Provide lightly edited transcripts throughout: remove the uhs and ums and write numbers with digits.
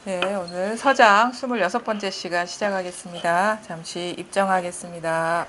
네, 오늘 서장 26번째 시간 시작하겠습니다. 잠시 입정하겠습니다.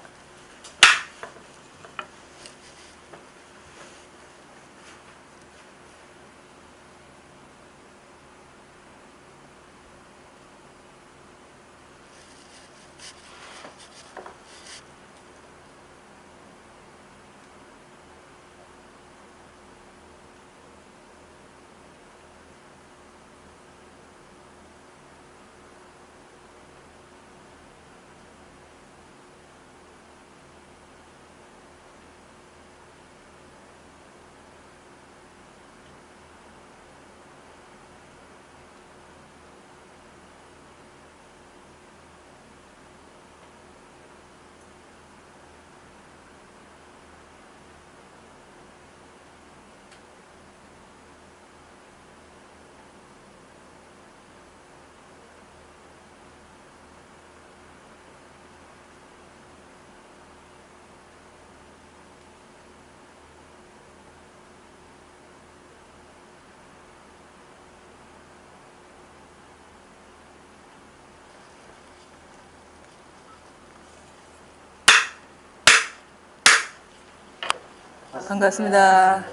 반갑습니다.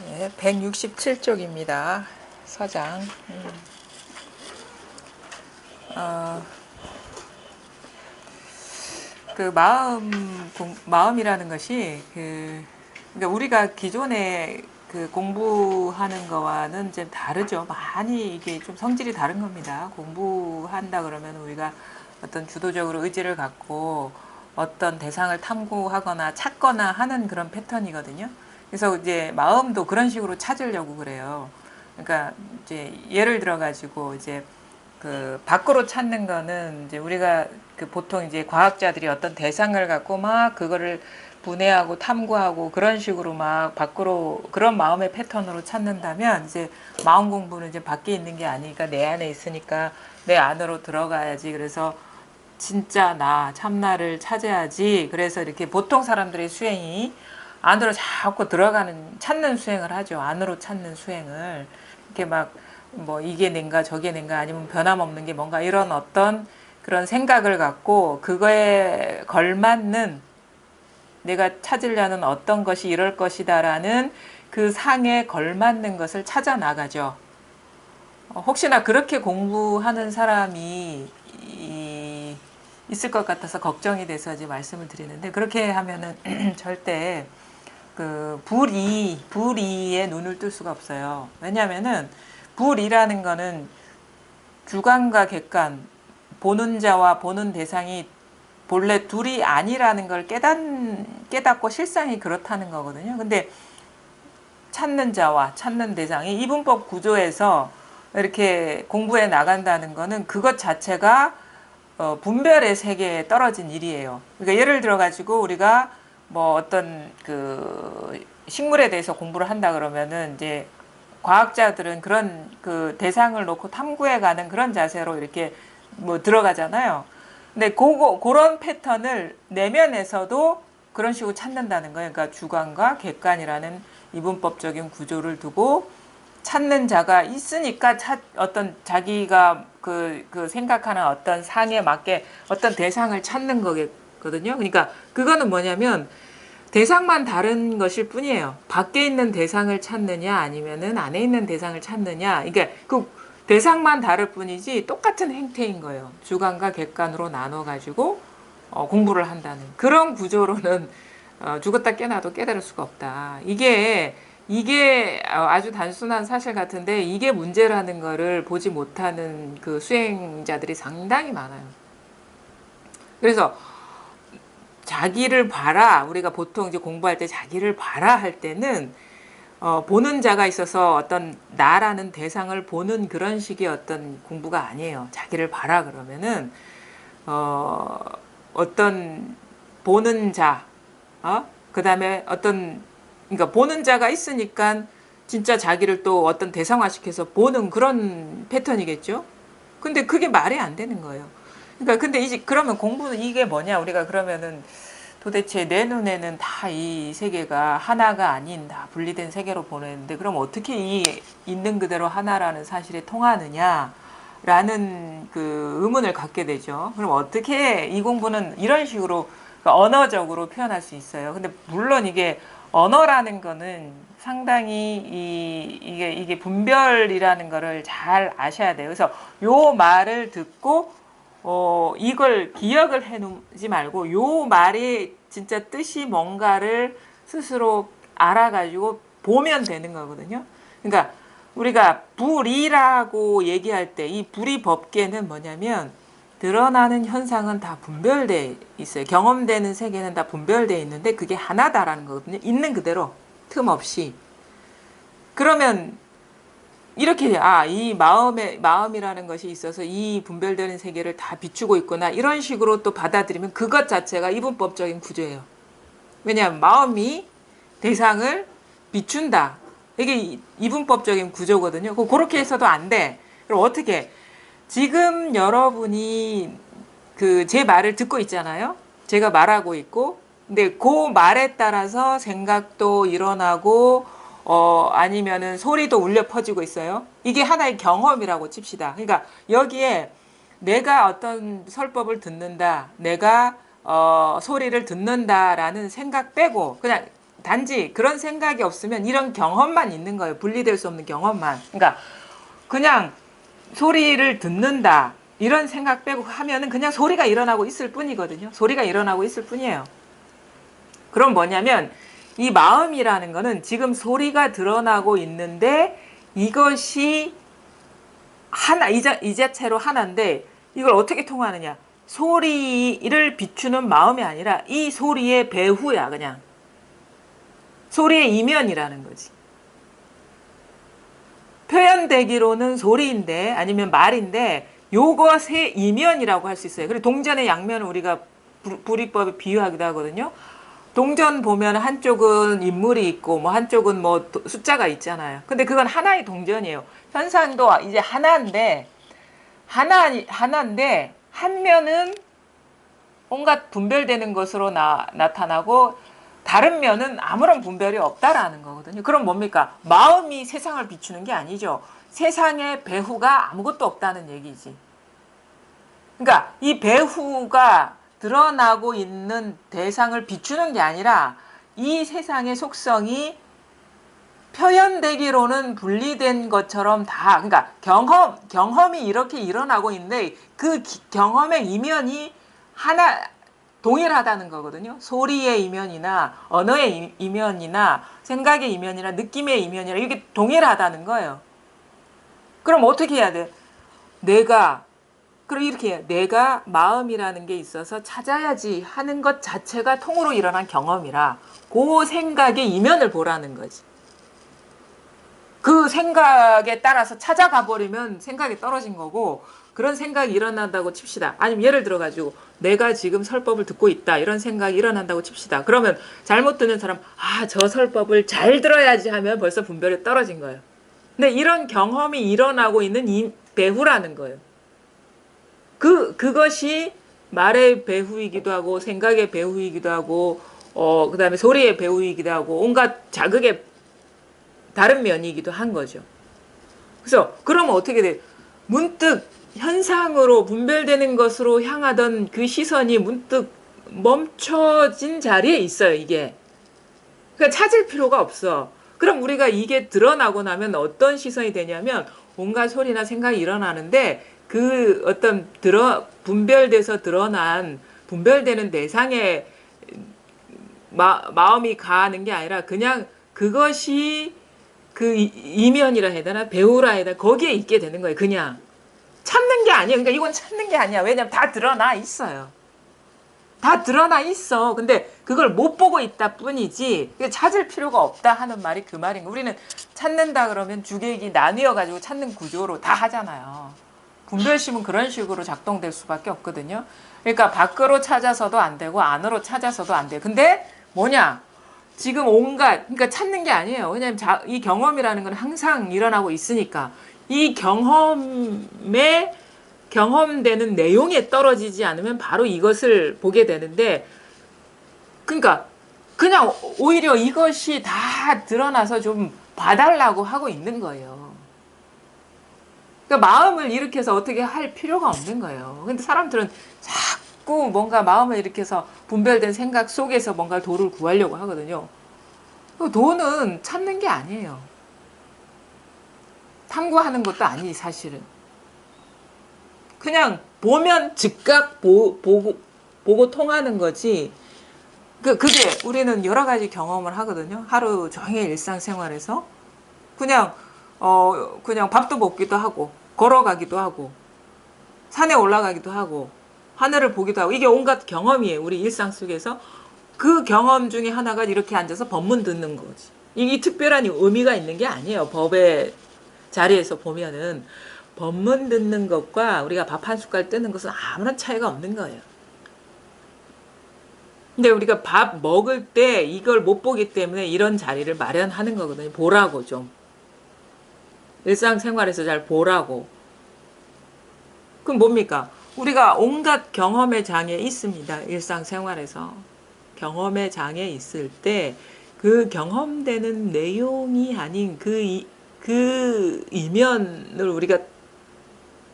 네, 167쪽입니다. 서장. 그 마음이라는 것이 그러니까 우리가 기존에 그 공부하는 거와는 좀 다르죠. 많이 이게 좀 성질이 다른 겁니다. 공부한다 그러면 우리가 어떤 주도적으로 의지를 갖고 어떤 대상을 탐구하거나 찾거나 하는 그런 패턴이거든요. 그래서 이제 마음도 그런 식으로 찾으려고 그래요. 그러니까 이제 예를 들어 가지고 이제 그 밖으로 찾는 거는 이제 우리가 그 보통 이제 과학자들이 어떤 대상을 갖고 막 그거를 분해하고 탐구하고 그런 식으로 막 밖으로 그런 마음의 패턴으로 찾는다면 이제 마음 공부는 이제 밖에 있는 게 아니니까 내 안에 있으니까 내 안으로 들어가야지. 그래서 진짜 나 참나를 찾아야지. 그래서 이렇게 보통 사람들의 수행이 안으로 자꾸 들어가는 찾는 수행을 하죠. 안으로 찾는 수행을 이렇게 막 뭐 이게 낸가 저게 낸가 아니면 변함없는 게 뭔가 이런 어떤 그런 생각을 갖고 그거에 걸맞는 내가 찾으려는 어떤 것이 이럴 것이다라는 그 상에 걸맞는 것을 찾아 나가죠. 혹시나 그렇게 공부하는 사람이 있을 것 같아서 걱정이 돼서 이제 말씀을 드리는데 그렇게 하면은 절대 그 불이에 눈을 뜰 수가 없어요. 왜냐하면은 불이라는 거는 주관과 객관, 보는 자와 보는 대상이 본래 둘이 아니라는 걸 깨닫고 실상이 그렇다는 거거든요. 근데 찾는 자와 찾는 대상이 이분법 구조에서 이렇게 공부해 나간다는 거는 그것 자체가 분별의 세계에 떨어진 일이에요. 그러니까 예를 들어 가지고 우리가 뭐 어떤 그 식물에 대해서 공부를 한다 그러면은 이제 과학자들은 그런 그 대상을 놓고 탐구해 가는 그런 자세로 이렇게 뭐 들어가잖아요. 근데 그런 패턴을 내면에서도 그런 식으로 찾는다는 거예요. 그러니까 주관과 객관이라는 이분법적인 구조를 두고 찾는 자가 있으니까 어떤 자기가 그 생각하는 어떤 상에 맞게 어떤 대상을 찾는 거거든요. 그러니까 그거는 뭐냐면 대상만 다른 것일 뿐이에요. 밖에 있는 대상을 찾느냐 아니면은 안에 있는 대상을 찾느냐. 그러니까 그 대상만 다를 뿐이지 똑같은 행태인 거예요. 주관과 객관으로 나눠 가지고 공부를 한다는 그런 구조로는 죽었다 깨나도 깨달을 수가 없다. 이게 아주 단순한 사실 같은데 이게 문제라는 거를 보지 못하는 그 수행자들이 상당히 많아요. 그래서 자기를 봐라. 우리가 보통 이제 공부할 때 자기를 봐라 할 때는 보는 자가 있어서 어떤 나라는 대상을 보는 그런 식의 어떤 공부가 아니에요. 자기를 봐라 그러면은 어, 어떤 보는 자, 그다음에 그러니까 보는 자가 있으니까 진짜 자기를 또 어떤 대상화시켜서 보는 그런 패턴이겠죠. 근데 그게 말이 안 되는 거예요. 그러니까 근데 이제 그러면 공부는 이게 뭐냐? 우리가 그러면은 도대체 내 눈에는 다 이 세계가 하나가 아닌 다 분리된 세계로 보내는데 그럼 어떻게 이 있는 그대로 하나라는 사실에 통하느냐라는 그 의문을 갖게 되죠. 그럼 어떻게 이 공부는 이런 식으로 언어적으로 표현할 수 있어요. 근데 물론 이게 언어라는 거는 상당히 이게 분별이라는 거를 잘 아셔야 돼요. 그래서 요 말을 듣고 이걸 기억을 해 놓지 말고 요 말의 진짜 뜻이 뭔가를 스스로 알아가지고 보면 되는 거거든요. 그러니까 우리가 불이라고 얘기할 때 이 불이 법계는 뭐냐면 드러나는 현상은 다 분별돼 있어요. 경험되는 세계는 다 분별돼 있는데 그게 하나다라는 거거든요. 있는 그대로 틈 없이. 그러면 이렇게 이 마음이라는 것이 있어서 이 분별되는 세계를 다 비추고 있구나 이런 식으로 또 받아들이면 그것 자체가 이분법적인 구조예요. 왜냐하면 마음이 대상을 비춘다. 이게 이분법적인 구조거든요. 그렇게 해서도 안 돼. 그럼 어떻게? 지금 여러분이 그 제 말을 듣고 있잖아요. 제가 말하고 있고, 근데 그 말에 따라서 생각도 일어나고 아니면은 소리도 울려 퍼지고 있어요. 이게 하나의 경험이라고 칩시다. 그러니까 여기에 내가 어떤 설법을 듣는다, 내가 소리를 듣는다라는 생각 빼고 그냥 단지 그런 생각이 없으면 이런 경험만 있는 거예요. 분리될 수 없는 경험만. 그러니까 그냥 소리를 듣는다 이런 생각 빼고 하면은 그냥 소리가 일어나고 있을 뿐이거든요. 소리가 일어나고 있을 뿐이에요. 그럼 뭐냐면 이 마음이라는 거는 지금 소리가 드러나고 있는데 이것이 하나, 이 자체로 하나인데 이걸 어떻게 통하느냐. 소리를 비추는 마음이 아니라 이 소리의 배후야, 그냥. 소리의 이면이라는 거지. 표현되기로는 소리인데 아니면 말인데 요것의 이면이라고 할 수 있어요. 그리고 동전의 양면을 우리가 불이법에 비유하기도 하거든요. 동전 보면 한쪽은 인물이 있고 뭐 한쪽은 뭐 숫자가 있잖아요. 근데 그건 하나의 동전이에요. 현상도 이제 하나인데 한 면은 온갖 분별되는 것으로 나타나고 다른 면은 아무런 분별이 없다라는 거거든요. 그럼 뭡니까? 마음이 세상을 비추는 게 아니죠. 세상의 배후가 아무것도 없다는 얘기지. 그러니까 이 배후가 드러나고 있는 대상을 비추는 게 아니라 이 세상의 속성이 표현되기로는 분리된 것처럼 다, 그러니까 경험이 이렇게 일어나고 있는데 그 경험의 이면이 하나, 동일하다는 거거든요. 소리의 이면이나 언어의 이면이나 생각의 이면이나 느낌의 이면이나 이게 동일하다는 거예요. 그럼 어떻게 해야 돼? 그럼 이렇게 해요. 내가 마음이라는 게 있어서 찾아야지 하는 것 자체가 통으로 일어난 경험이라 그 생각의 이면을 보라는 거지. 그 생각에 따라서 찾아가 버리면 생각이 떨어진 거고 그런 생각이 일어난다고 칩시다. 아니면 예를 들어가지고 내가 지금 설법을 듣고 있다 이런 생각이 일어난다고 칩시다. 그러면 잘못 듣는 사람 저 설법을 잘 들어야지 하면 벌써 분별이 떨어진 거예요. 근데 이런 경험이 일어나고 있는 이 배후라는 거예요. 그것이 말의 배후이기도 하고 생각의 배후이기도 하고 그 다음에 소리의 배후이기도 하고 온갖 자극의 다른 면이기도 한 거죠. 그래서 그러면 어떻게 돼? 문득 현상으로 분별되는 것으로 향하던 그 시선이 문득 멈춰진 자리에 있어요, 이게. 그러니까 찾을 필요가 없어. 그럼 우리가 이게 드러나고 나면 어떤 시선이 되냐면 온갖 소리나 생각이 일어나는데 그 어떤 분별돼서 드러난 분별되는 대상에 마음이 가는 게 아니라 그냥 그것이 그 이면이라 해야 되나 배우라 해야 되나 거기에 있게 되는 거예요. 그냥 찾는 게 아니에요. 그러니까 이건 찾는 게 아니야. 왜냐면 다 드러나 있어요. 다 드러나 있어. 근데 그걸 못 보고 있다 뿐이지 찾을 필요가 없다 하는 말이 그 말인 거예요. 우리는 찾는다 그러면 주객이 나뉘어 가지고 찾는 구조로 다 하잖아요. 분별심은 그런 식으로 작동될 수밖에 없거든요. 그러니까 밖으로 찾아서도 안 되고 안으로 찾아서도 안 돼. 근데 뭐냐? 지금 그러니까 찾는 게 아니에요. 왜냐하면 이 경험이라는 건 항상 일어나고 있으니까 이 경험되는 내용에 떨어지지 않으면 바로 이것을 보게 되는데 그러니까 그냥 오히려 이것이 다 드러나서 좀 봐달라고 하고 있는 거예요. 그러니까 마음을 일으켜서 어떻게 할 필요가 없는 거예요. 근데 사람들은 자꾸 뭔가 마음을 일으켜서 분별된 생각 속에서 뭔가 도를 구하려고 하거든요. 도는 찾는 게 아니에요. 탐구하는 것도 아니 사실은. 그냥 보면 즉각 보고 통하는 거지. 그게 우리는 여러 가지 경험을 하거든요. 하루 종일 일상생활에서 그냥 밥도 먹기도 하고 걸어가기도 하고 산에 올라가기도 하고 하늘을 보기도 하고 이게 온갖 경험이에요. 우리 일상 속에서. 그 경험 중에 하나가 이렇게 앉아서 법문 듣는 거지. 이게 특별한 의미가 있는 게 아니에요. 법의 자리에서 보면은 법문 듣는 것과 우리가 밥 한 숟갈 뜨는 것은 아무런 차이가 없는 거예요. 근데 우리가 밥 먹을 때 이걸 못 보기 때문에 이런 자리를 마련하는 거거든요. 보라고 좀. 일상생활에서 잘 보라고. 그럼 뭡니까? 우리가 온갖 경험의 장에 있습니다. 일상생활에서. 경험의 장에 있을 때 그 경험되는 내용이 아닌 그 이면을 우리가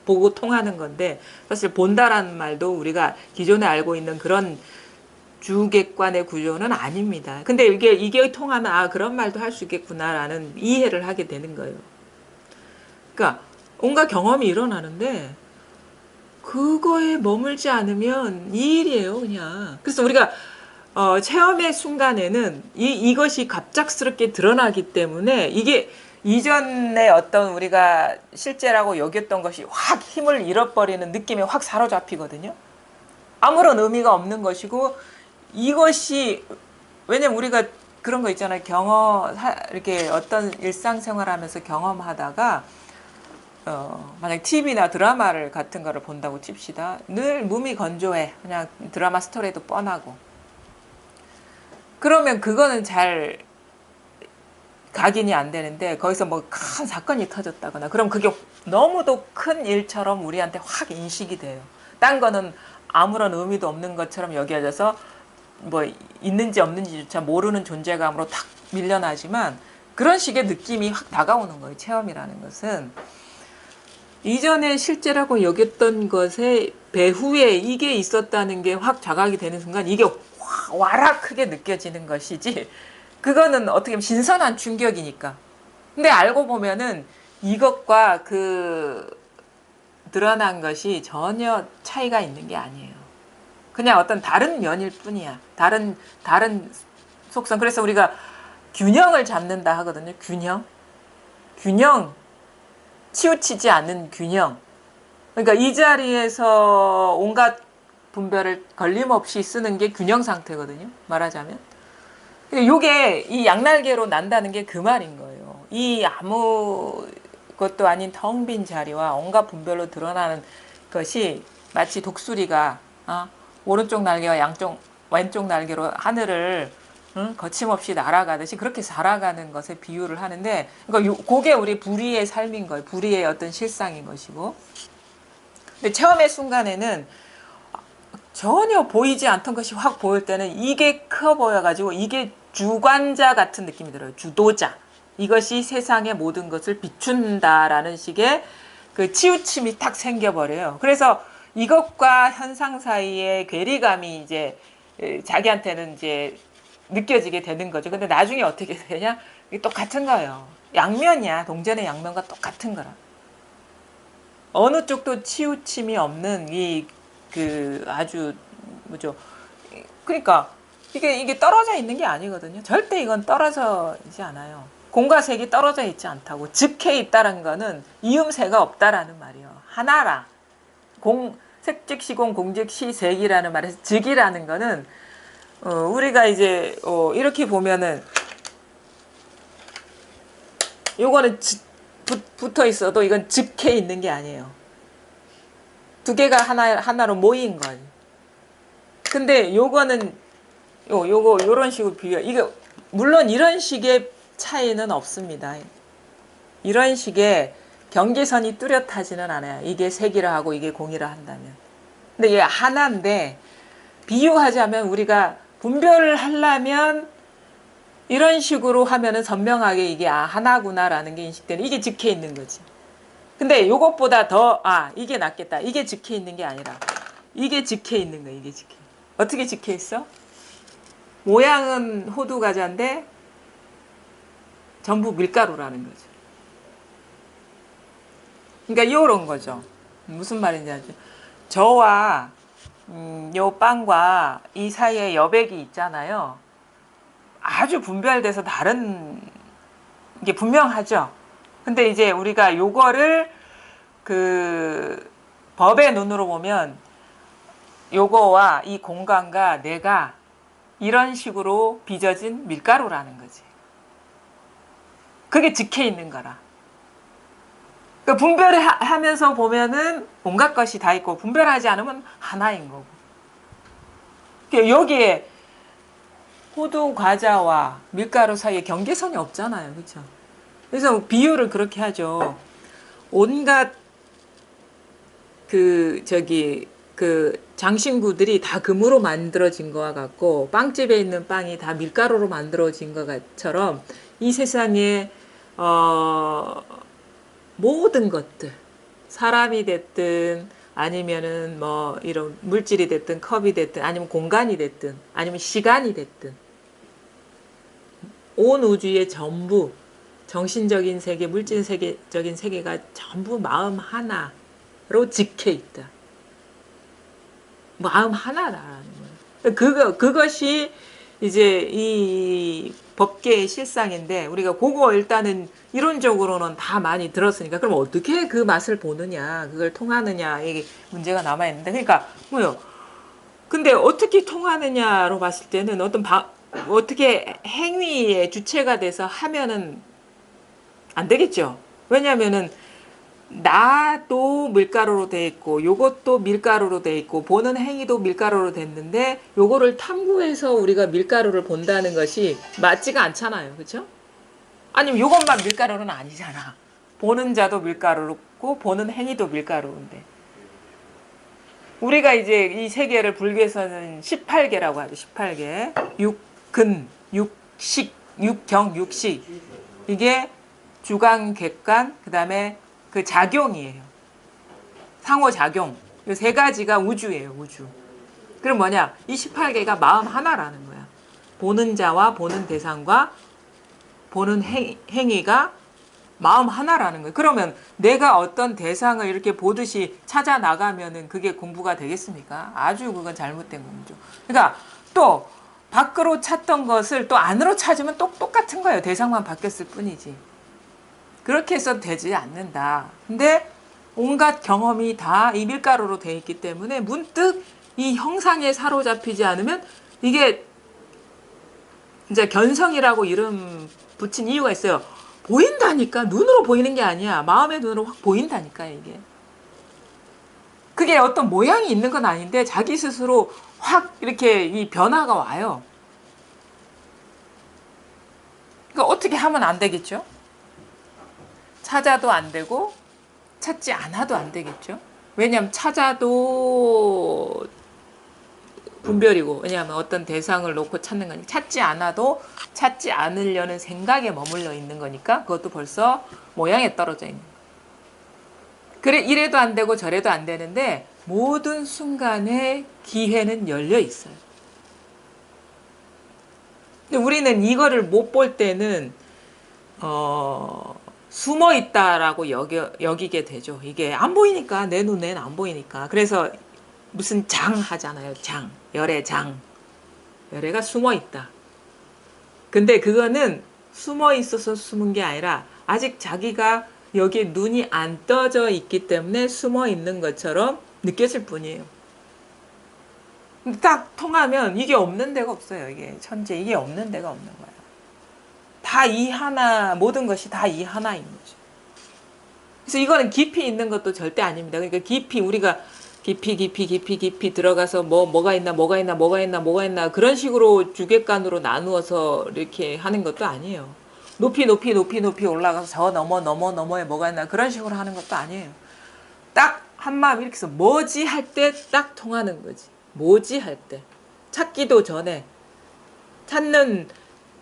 보고 통하는 건데 사실 본다라는 말도 우리가 기존에 알고 있는 그런 주객관의 구조는 아닙니다. 근데 이게 통하면 그런 말도 할 수 있겠구나라는 이해를 하게 되는 거예요. 그러니까 온갖 경험이 일어나는데 그거에 머물지 않으면 이 일이에요, 그냥. 그래서 우리가 체험의 순간에는 이것이 갑작스럽게 드러나기 때문에 이게 이전에 어떤 우리가 실제라고 여겼던 것이 확 힘을 잃어버리는 느낌에 확 사로잡히거든요. 아무런 의미가 없는 것이고 이것이 왜냐면 우리가 그런 거 있잖아요. 이렇게 어떤 일상생활하면서 경험하다가 만약 TV나 드라마를 같은 거를 본다고 칩시다. 늘 몸이 건조해. 그냥 드라마 스토리도 뻔하고. 그러면 그거는 잘 각인이 안 되는데 거기서 뭐 큰 사건이 터졌다거나 그럼 그게 너무도 큰 일처럼 우리한테 확 인식이 돼요. 딴 거는 아무런 의미도 없는 것처럼 여겨져서 뭐 있는지 없는지조차 모르는 존재감으로 탁 밀려나지만 그런 식의 느낌이 확 다가오는 거예요. 체험이라는 것은. 이전에 실제라고 여겼던 것의 배후에 이게 있었다는 게 확 자각이 되는 순간 이게 와라 크게 느껴지는 것이지 그거는 어떻게 보면 신선한 충격이니까. 근데 알고 보면은 이것과 드러난 것이 전혀 차이가 있는 게 아니에요. 그냥 어떤 다른 면일 뿐이야. 다른 속성. 그래서 우리가 균형을 잡는다 하거든요. 균형. 치우치지 않는 균형. 그러니까 이 자리에서 온갖 분별을 걸림없이 쓰는 게 균형 상태거든요. 말하자면. 요게 이 양날개로 난다는 게 그 말인 거예요. 이 아무것도 아닌 텅 빈 자리와 온갖 분별로 드러나는 것이 마치 독수리가 오른쪽 날개와 왼쪽 날개로 하늘을 거침없이 날아가듯이 그렇게 살아가는 것에 비유를 하는데 그러니까 그게 우리 불의의 삶인 거예요. 불의의 어떤 실상인 것이고. 근데 체험의 순간에는 전혀 보이지 않던 것이 확 보일 때는 이게 커 보여가지고 이게 주관자 같은 느낌이 들어요. 주도자. 이것이 세상의 모든 것을 비춘다라는 식의 그 치우침이 탁 생겨버려요. 그래서 이것과 현상 사이의 괴리감이 이제 자기한테는 이제 느껴지게 되는 거죠. 근데 나중에 어떻게 되냐? 이게 똑같은 거예요. 양면이야. 동전의 양면과 똑같은 거라. 어느 쪽도 치우침이 없는 아주 뭐죠? 그러니까 이게 떨어져 있는 게 아니거든요. 절대 이건 떨어져 있지 않아요. 공과 색이 떨어져 있지 않다고. 즉해 있다는 거는 이음새가 없다라는 말이에요. 하나라. 색즉시공 공즉시색이라는 말에서 즉이라는 거는 우리가 이제 이렇게 보면은 요거는 붙어 있어도 이건 즉해 있는 게 아니에요. 두 개가 하나로 모인 걸. 근데 요거는 요런 식으로 이게 물론 이런 식의 차이는 없습니다. 이런 식의 경계선이 뚜렷하지는 않아요. 이게 색이라 하고 이게 공이라 한다면. 근데 이게 하나인데 비유하자면 우리가 분별을 하려면 이런 식으로 하면은 선명하게 이게 하나구나라는 게 인식되는, 이게 적혀 있는 거지. 근데 이것보다 더 이게 낫겠다. 이게 적혀 있는 게 아니라 이게 적혀 있는 거야. 이게 적혀. 어떻게 적혀 있어? 모양은 호두 과자인데 전부 밀가루라는 거죠. 그러니까 이런 거죠. 무슨 말인지 알죠? 저와 요 빵과 이 사이에 여백이 있잖아요. 아주 분별돼서 다른 게 분명하죠. 근데 이제 우리가 요거를 그 법의 눈으로 보면 요거와 이 공간과 내가 이런 식으로 빚어진 밀가루라는 거지. 그게 적혀 있는 거라. 그러니까 분별을 하면서 보면은 온갖 것이 다 있고, 분별하지 않으면 하나인 거고. 그러니까 여기에 호두 과자와 밀가루 사이에 경계선이 없잖아요. 그렇죠? 그래서 비유를 그렇게 하죠. 온갖 그 장신구들이 다 금으로 만들어진 거와 같고, 빵집에 있는 빵이 다 밀가루로 만들어진 것처럼 이 세상에 모든 것들, 사람이 됐든 아니면은 뭐 이런 물질이 됐든 컵이 됐든 아니면 공간이 됐든 아니면 시간이 됐든 온 우주의 전부, 정신적인 세계, 물질 세계적인 세계가 전부 마음 하나로 지켜 있다. 마음 하나라는 거예요. 그것이 이제 이 법계의 실상인데, 우리가 그거 일단은 이론적으로는 다 많이 들었으니까, 그럼 어떻게 그 맛을 보느냐, 그걸 통하느냐, 이게 문제가 남아있는데, 그러니까 뭐요? 근데 어떻게 통하느냐로 봤을 때는 어떻게 행위의 주체가 돼서 하면은 안 되겠죠. 왜냐면은 나도 밀가루로 돼 있고 요것도 밀가루로 돼 있고 보는 행위도 밀가루로 됐는데, 요거를 탐구해서 우리가 밀가루를 본다는 것이 맞지가 않잖아요. 그렇죠? 아니면 요것만 밀가루는 아니잖아. 보는 자도 밀가루고 보는 행위도 밀가루인데, 우리가 이제 이 세계를 불교에서는 18개라고 하죠. 18개. 육근, 육식, 육경, 육식. 이게 주관, 객관, 그 다음에 그 작용이에요. 상호작용. 이 세 가지가 우주예요. 우주. 그럼 뭐냐? 이 18개가 마음 하나라는 거야. 보는 자와 보는 대상과 보는 행위가 마음 하나라는 거예요. 그러면 내가 어떤 대상을 이렇게 보듯이 찾아 나가면은 그게 공부가 되겠습니까? 아주 그건 잘못된 공부죠. 그러니까 또 밖으로 찾던 것을 또 안으로 찾으면 똑같은 거예요. 대상만 바뀌었을 뿐이지. 그렇게 해서 되지 않는다. 근데 온갖 경험이 다 이 밀가루로 되어 있기 때문에 문득 이 형상에 사로잡히지 않으면, 이게 이제 견성이라고 이름 붙인 이유가 있어요. 보인다니까. 눈으로 보이는 게 아니야. 마음의 눈으로 확 보인다니까, 이게. 그게 어떤 모양이 있는 건 아닌데 자기 스스로 확 이렇게 이 변화가 와요. 그러니까 어떻게 하면 안 되겠죠? 찾아도 안 되고 찾지 않아도 안 되겠죠? 왜냐하면 찾아도 분별이고, 왜냐하면 어떤 대상을 놓고 찾는 거니까. 찾지 않아도 찾지 않으려는 생각에 머물러 있는 거니까 그것도 벌써 모양에 떨어져 있는 거예요. 그래, 이래도 안 되고 저래도 안 되는데 모든 순간에 기회는 열려 있어요. 근데 우리는 이거를 못 볼 때는 숨어 있다라고 여기게 되죠. 이게 안 보이니까, 내 눈엔 안 보이니까. 그래서 무슨 장 하잖아요. 장, 열의 장. 열애가 숨어 있다. 근데 그거는 숨어 있어서 숨은 게 아니라 아직 자기가 여기에 눈이 안 떠져 있기 때문에 숨어 있는 것처럼 느껴질 뿐이에요. 딱 통하면 이게 없는 데가 없어요. 이게 천재, 이게 없는 데가 없는 거예요. 다 이 하나, 모든 것이 다 이 하나인 거죠. 그래서 이거는 깊이 있는 것도 절대 아닙니다. 그러니까 깊이, 우리가 깊이 들어가서 뭐가 있나 그런 식으로 주객관으로 나누어서 이렇게 하는 것도 아니에요. 높이 올라가서 저 너머에 뭐가 있나 그런 식으로 하는 것도 아니에요. 딱 한마음 이렇게 해서 뭐지 할 때 딱 통하는 거지. 뭐지 할 때. 찾기도 전에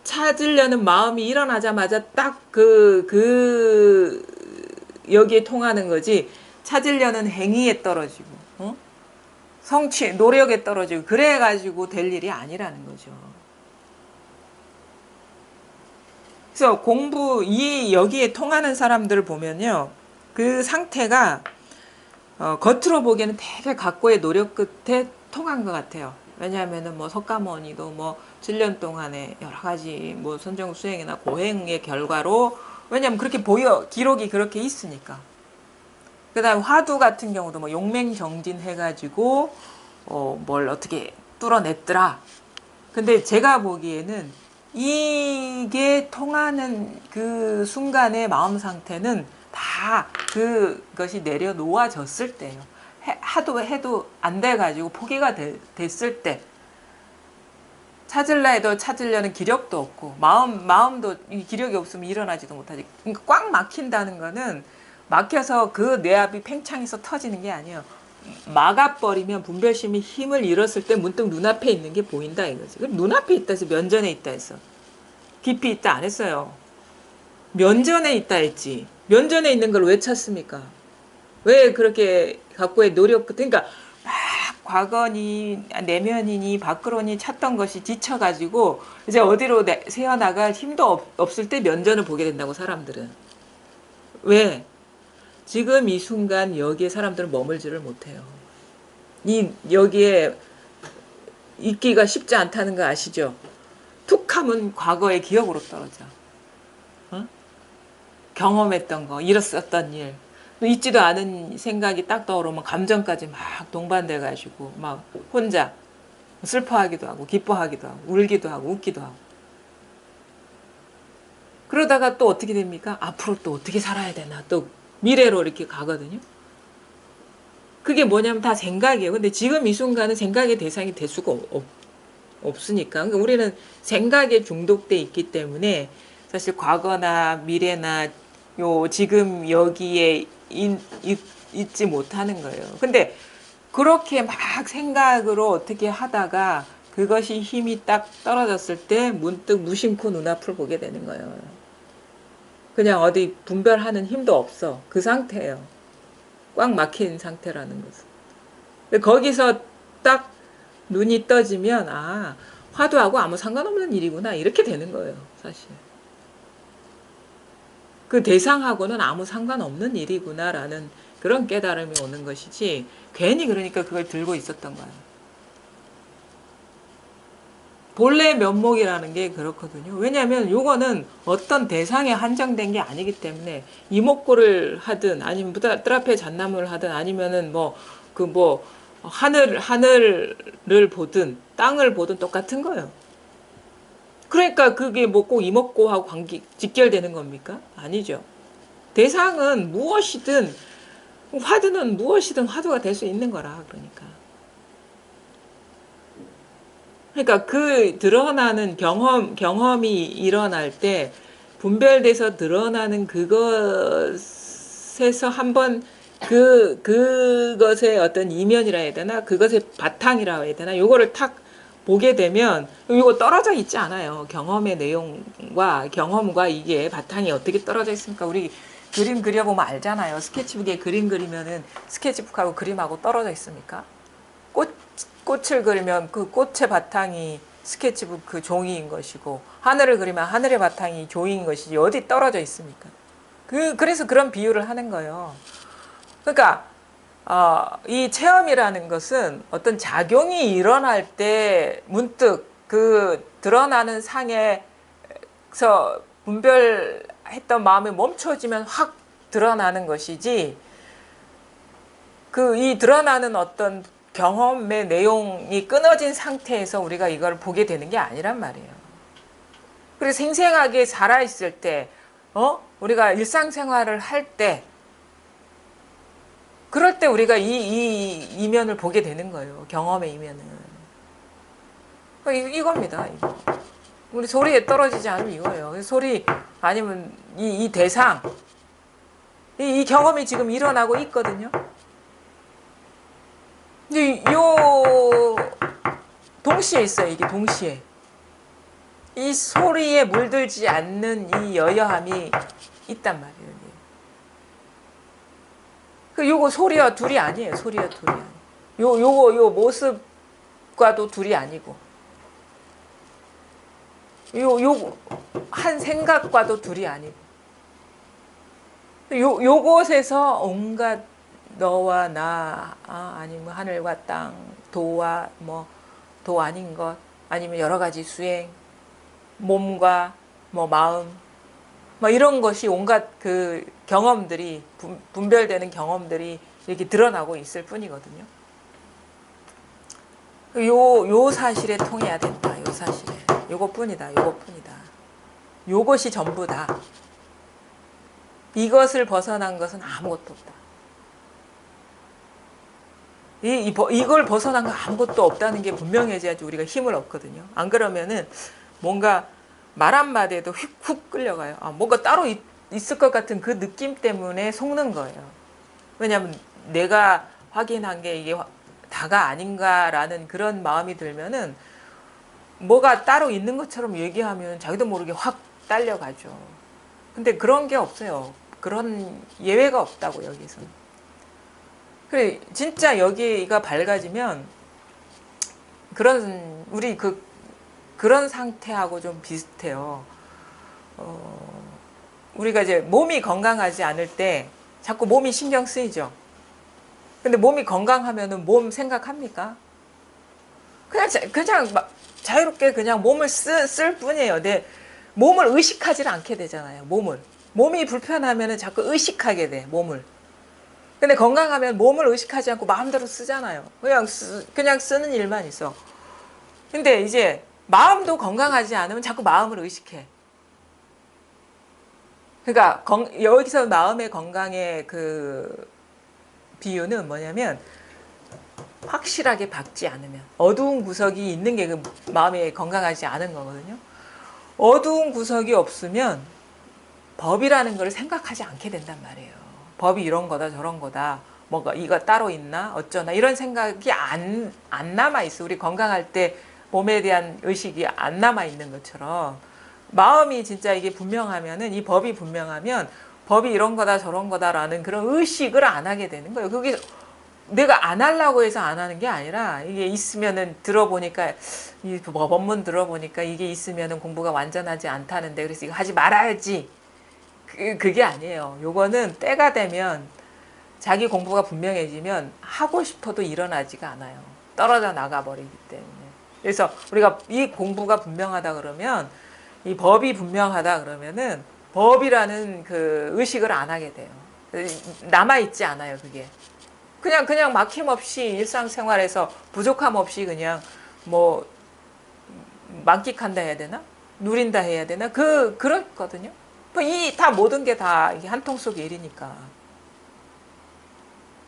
찾으려는 마음이 일어나자마자 딱 여기에 통하는 거지. 찾으려는 행위에 떨어지고, 성취, 노력에 떨어지고, 그래가지고 될 일이 아니라는 거죠. 그래서 여기에 통하는 사람들을 보면요. 그 상태가, 겉으로 보기에는 되게 각고의 노력 끝에 통한 것 같아요. 왜냐하면은 뭐 석가모니도 뭐 7년 동안에 여러 가지 뭐 선정 수행이나 고행의 결과로, 왜냐하면 그렇게 기록이 그렇게 있으니까. 그 다음 화두 같은 경우도 뭐 용맹정진 해가지고, 뭘 어떻게 뚫어냈더라. 근데 제가 보기에는 이게 통하는 그 순간의 마음 상태는 다 그것이 내려놓아졌을 때예요. 해도 안 돼가지고 포기가 됐을 때, 찾으려 해도 찾으려는 기력도 없고, 마음도 기력이 없으면 일어나지도 못하지. 그러니까 꽉 막힌다는 거는, 막혀서 그 뇌압이 팽창해서 터지는 게 아니에요. 막아버리면 분별심이 힘을 잃었을 때 문득 눈앞에 있는 게 보인다 이거지. 눈앞에 있다 해서 면전에 있다 했어. 깊이 있다 안 했어요. 면전에 있다 했지. 면전에 있는 걸 왜 찾습니까? 왜 그렇게 각고의 노력, 그러니까 막 과거니 내면이니 밖으로니 찾던 것이 지쳐가지고 이제 어디로 새어나갈 힘도 없을 때 면전을 보게 된다고, 사람들은. 왜? 지금 이 순간 여기에 사람들은 머물지를 못해요. 여기에 있기가 쉽지 않다는 거 아시죠? 툭 하면 과거의 기억으로 떨어져. 경험했던 거, 일었었던 일, 있지도 않은 생각이 딱 떠오르면 감정까지 막 동반돼가지고 막 혼자 슬퍼하기도 하고 기뻐하기도 하고 울기도 하고 웃기도 하고. 그러다가 또 어떻게 됩니까? 앞으로 또 어떻게 살아야 되나, 또 미래로 이렇게 가거든요. 그게 뭐냐면 다 생각이에요. 근데 지금 이 순간은 생각의 대상이 될 수가 없으니까. 그러니까 우리는 생각에 중독돼 있기 때문에 사실 과거나 미래나 지금 여기에 있지 못하는 거예요. 근데 그렇게 막 생각으로 어떻게 하다가 그것이 힘이 딱 떨어졌을 때 문득 무심코 눈앞을 보게 되는 거예요. 그냥 어디 분별하는 힘도 없어. 그 상태예요. 꽉 막힌 상태라는 것은. 거기서 딱 눈이 떠지면, 화두하고 아무 상관없는 일이구나, 이렇게 되는 거예요, 사실. 그 대상하고는 아무 상관없는 일이구나라는 그런 깨달음이 오는 것이지, 괜히 그러니까 그걸 들고 있었던 거예요. 본래 면목이라는 게 그렇거든요. 왜냐하면 요거는 어떤 대상에 한정된 게 아니기 때문에, 이목구를 하든 아니면 뜰 앞에 잣나무를 하든 아니면은 하늘을 보든 땅을 보든 똑같은 거예요. 그러니까 그게 뭐 꼭 이목구하고 직결되는 겁니까? 아니죠. 대상은 무엇이든, 화두는 무엇이든 화두가 될 수 있는 거라. 그러니까 그 드러나는 경험이 일어날 때 분별돼서 드러나는 그것에서 한번 그것의 어떤 이면이라 해야 되나, 그것의 바탕이라 해야 되나, 요거를 탁 보게 되면 이거 떨어져 있지 않아요. 경험의 내용과 경험과 이게 바탕이 어떻게 떨어져 있습니까? 우리 그림 그려보면 알잖아요. 스케치북에 그림 그리면은 스케치북하고 그림하고 떨어져 있습니까? 꽃을 그리면 그 꽃의 바탕이 스케치북 그 종이인 것이고, 하늘을 그리면 하늘의 바탕이 종이인 것이지 어디 떨어져 있습니까? 그래서 그런 비유를 하는 거예요. 그러니까 이 체험이라는 것은 어떤 작용이 일어날 때 문득 그 드러나는 상에서 분별했던 마음이 멈춰지면 확 드러나는 것이지, 이 드러나는 어떤 경험의 내용이 끊어진 상태에서 우리가 이걸 보게 되는 게 아니란 말이에요. 그리고 생생하게 살아있을 때, 우리가 일상생활을 할 때, 그럴 때 우리가 이 이면을 보게 되는 거예요. 경험의 이면은. 이겁니다. 이거. 우리 소리에 떨어지지 않으면 이거예요. 소리 아니면 이 대상, 이 경험이 지금 일어나고 있거든요. 근데 동시에 있어요. 이게 동시에. 이 소리에 물들지 않는 이 여여함이 있단 말이에요. 그 요거 소리와 둘이 아니에요. 소리와 둘이 아니에요. 요 모습과도 둘이 아니고 요 한 생각과도 둘이 아니고 요곳에서 온갖 너와 나 아니면 하늘과 땅 도와 도 아닌 것 아니면 여러 가지 수행 몸과 마음 이런 것이 온갖 그 경험들이 분별되는 경험들이 이렇게 드러나고 있을 뿐이거든요. 요 사실에 통해야 된다. 요 사실에. 요것뿐이다. 요것이 전부다. 이것을 벗어난 것은 아무것도 없다. 이걸 벗어난 건 아무것도 없다는 게 분명해져야지 우리가 힘을 얻거든요. 안 그러면은 뭔가 말 한마디에도 휙훅 끌려가요. 뭔가 따로 있을 것 같은 그 느낌 때문에 속는 거예요. 왜냐하면 내가 확인한 게 이게 다가 아닌가라는 그런 마음이 들면은 뭐가 따로 있는 것처럼 얘기하면 자기도 모르게 확 딸려가죠. 근데 그런 게 없어요. 그런 예외가 없다고 여기서는. 그래 진짜 여기가 밝아지면 우리 그런 상태하고 좀 비슷해요. 우리가 이제 몸이 건강하지 않을 때 자꾸 몸이 신경 쓰이죠. 근데 몸이 건강하면은 몸 생각합니까? 그냥 막 자유롭게 그냥 몸을 쓸 뿐이에요. 내 몸을 의식하지를 않게 되잖아요. 몸이 불편하면은 자꾸 의식하게 돼. 몸을. 근데 건강하면 몸을 의식하지 않고 마음대로 쓰잖아요. 그냥 쓰는 일만 있어. 근데 이제 마음도 건강하지 않으면 자꾸 마음을 의식해. 그러니까 여기서 마음의 건강의 그 비유는 뭐냐면 확실하게 박지 않으면 어두운 구석이 있는 게 그 마음이 건강하지 않은 거거든요. 어두운 구석이 없으면 법이라는 걸 생각하지 않게 된단 말이에요. 법이 이런 거다 저런 거다 뭐가 이거 따로 있나 어쩌나 이런 생각이 안 남아 있어. 우리 건강할 때 몸에 대한 의식이 안 남아 있는 것처럼 마음이 진짜 이게 분명하면은 이 법이 분명하면 법이 이런 거다 저런 거다라는 그런 의식을 안 하게 되는 거예요. 그게 내가 안 하려고 해서 안 하는 게 아니라 이게 있으면은 들어보니까 이 법문 들어보니까 이게 있으면은 공부가 완전하지 않다는데 그래서 이거 하지 말아야지. 그게 아니에요. 요거는 때가 되면 자기 공부가 분명해지면 하고 싶어도 일어나지가 않아요. 떨어져 나가버리기 때문에. 그래서 우리가 이 공부가 분명하다 그러면 이 법이 분명하다 그러면은 법이라는 그 의식을 안 하게 돼요. 남아있지 않아요, 그게. 그냥 막힘없이 일상생활에서 부족함 없이 그냥 만끽한다 해야 되나? 누린다 해야 되나? 그렇거든요. 다 모든 게 다 한 통 속의 일이니까.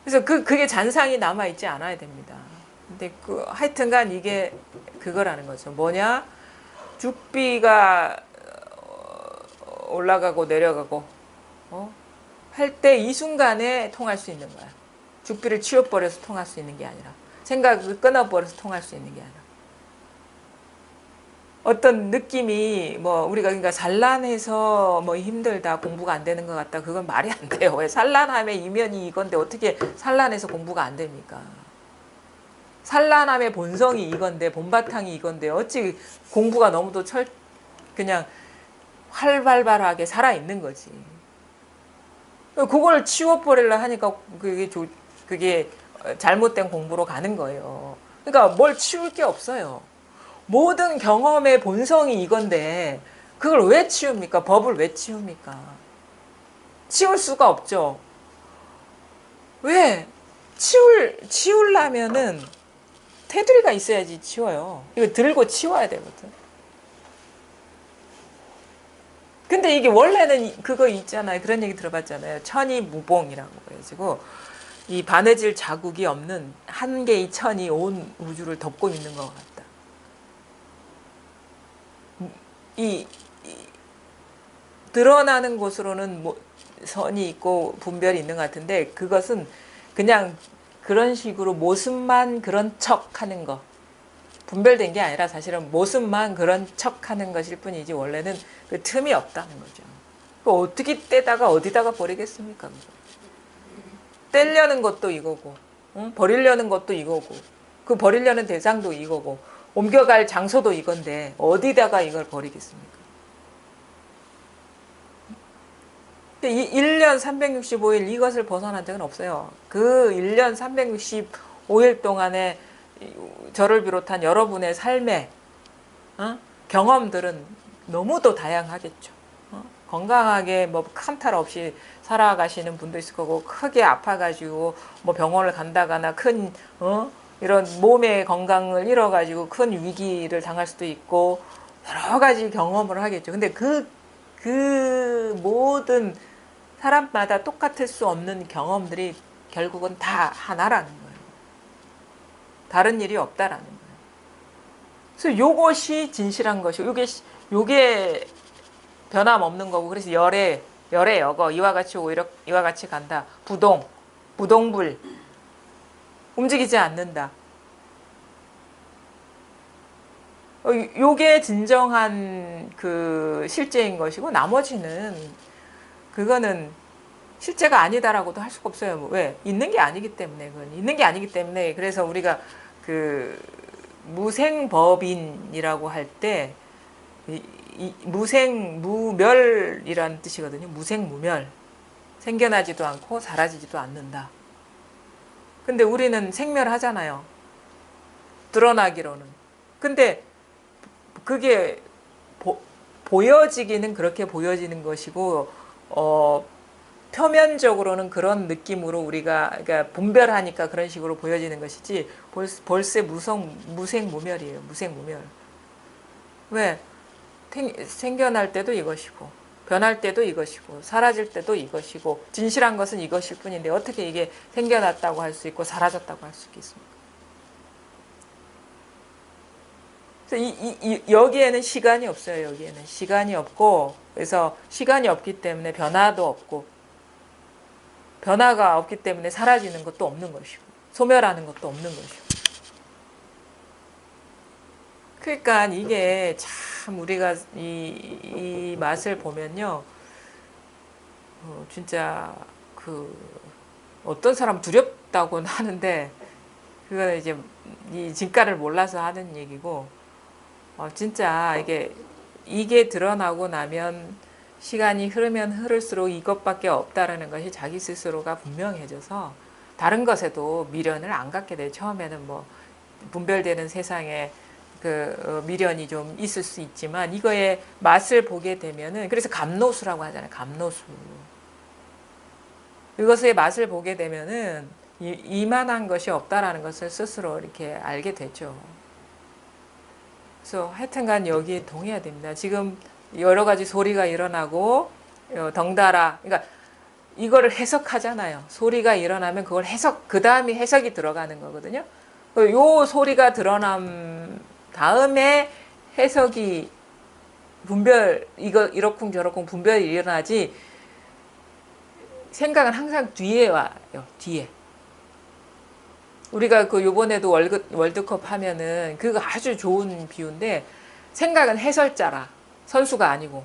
그래서 그게 잔상이 남아있지 않아야 됩니다. 근데 하여튼간 이게 그거라는 거죠. 뭐냐? 죽비가 올라가고 내려가고 할 때 이 순간에 통할 수 있는 거야. 죽비를 치워버려서 통할 수 있는 게 아니라 생각을 끊어버려서 통할 수 있는 게 아니라 어떤 느낌이 우리가 그러니까 산란해서 힘들다 공부가 안 되는 것 같다 그건 말이 안 돼요. 왜 산란함의 이면이 이건데 어떻게 산란해서 공부가 안 됩니까? 산란함의 본성이 이건데 본바탕이 이건데 어찌 공부가 너무도 그냥 활발하게 살아있는 거지. 그걸 치워버리려 하니까 그게 잘못된 공부로 가는 거예요. 그러니까 뭘 치울 게 없어요. 모든 경험의 본성이 이건데 그걸 왜 치웁니까? 법을 왜 치웁니까? 치울 수가 없죠. 왜? 치우려면은 테두리가 있어야지 치워요. 이거 들고 치워야 되거든. 근데 이게 원래는 그거 있잖아요. 그런 얘기 들어봤잖아요. 천이무봉이라고 해가지고 이 바느질 자국이 없는 한 개의 천이 온 우주를 덮고 있는 것 같다. 드러나는 곳으로는 선이 있고 분별이 있는 것 같은데 그것은 그냥 그런 식으로 모습만 그런 척 하는 거. 분별된 게 아니라 사실은 모습만 그런 척하는 것일 뿐이지 원래는 그 틈이 없다는 거죠. 그 어떻게 떼다가 어디다가 버리겠습니까? 떼려는 것도 이거고, 응? 버리려는 것도 이거고, 그 버리려는 대상도 이거고, 옮겨갈 장소도 이건데 어디다가 이걸 버리겠습니까? 근데 이 1년 365일 이것을 벗어난 적은 없어요. 그 1년 365일 동안에 저를 비롯한 여러분의 삶의 경험들은 너무도 다양하겠죠. 건강하게 뭐 큰 탈 없이 살아가시는 분도 있을 거고 크게 아파가지고 뭐 병원을 간다거나 큰 이런 몸의 건강을 잃어가지고 큰 위기를 당할 수도 있고 여러 가지 경험을 하겠죠. 근데 그 모든 사람마다 똑같을 수 없는 경험들이 결국은 다 하나라는 거예요. 다른 일이 없다라는 거예요. 그래서 요것이 진실한 것이고 요게 변함없는 거고 그래서 열에 여거 이와 같이 오고 이와 같이 간다. 부동불 움직이지 않는다. 요게 진정한 그 실제인 것이고 나머지는 그거는 실제가 아니다라고도 할 수가 없어요. 왜? 있는 게 아니기 때문에 그건 있는 게 아니기 때문에 그래서 우리가 그 무생법인이라고 할 때 무멸이라는 뜻이거든요. 무생무멸. 생겨나지도 않고 사라지지도 않는다. 근데 우리는 생멸하잖아요. 드러나기로는. 근데 그게 보여지기는 그렇게 보여지는 것이고 표면적으로는 그런 느낌으로 우리가 그러니까 분별하니까 그런 식으로 보여지는 것이지 벌써 무생무멸이에요. 무생무멸. 왜? 생겨날 때도 이것이고 변할 때도 이것이고 사라질 때도 이것이고 진실한 것은 이것일 뿐인데 어떻게 이게 생겨났다고 할 수 있고 사라졌다고 할 수 있겠습니까? 그래서 여기에는 시간이 없어요. 여기에는 시간이 없고 그래서 시간이 없기 때문에 변화도 없고 변화가 없기 때문에 사라지는 것도 없는 것이고 소멸하는 것도 없는 것이고 그러니까 이게 참 우리가 이 맛을 보면요 진짜 그 어떤 사람 두렵다고는 하는데 그거는 이제 이 진가를 몰라서 하는 얘기고 진짜 이게 드러나고 나면 시간이 흐르면 흐를수록 이것밖에 없다라는 것이 자기 스스로가 분명해져서 다른 것에도 미련을 안 갖게 돼. 처음에는 뭐 분별되는 세상에 그 미련이 좀 있을 수 있지만 이거의 맛을 보게 되면은 그래서 감노수라고 하잖아요. 감노수. 이것의 맛을 보게 되면은 이만한 것이 없다라는 것을 스스로 이렇게 알게 되죠. 그래서 하여튼간 여기에 동의해야 됩니다. 지금 여러 가지 소리가 일어나고 덩달아 그러니까 이거를 해석하잖아요. 소리가 일어나면 그걸 그 다음에 해석이 들어가는 거거든요. 요 소리가 드러남 다음에 해석이 분별 이러쿵 저러쿵 분별이 일어나지 생각은 항상 뒤에 와요. 뒤에. 우리가 그 요번에도 월드컵 하면은 그거 아주 좋은 비유인데 생각은 해설자라 선수가 아니고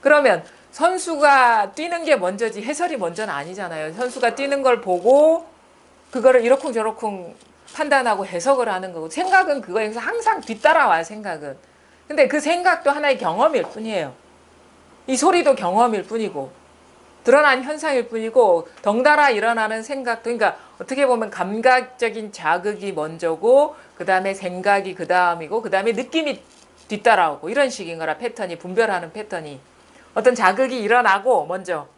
그러면 선수가 뛰는 게 먼저지 해설이 먼저는 아니잖아요. 선수가 뛰는 걸 보고 그거를 이러쿵 저러쿵 판단하고 해석을 하는 거고 생각은 그거에서 항상 뒤따라와요. 생각은. 근데 그 생각도 하나의 경험일 뿐이에요. 이 소리도 경험일 뿐이고 드러난 현상일 뿐이고 덩달아 일어나는 생각도 그러니까 어떻게 보면 감각적인 자극이 먼저고 그 다음에 생각이 그 다음이고 그 다음에 느낌이 뒤따라오고 이런 식인 거라 패턴이 분별하는 패턴이 어떤 자극이 일어나고 먼저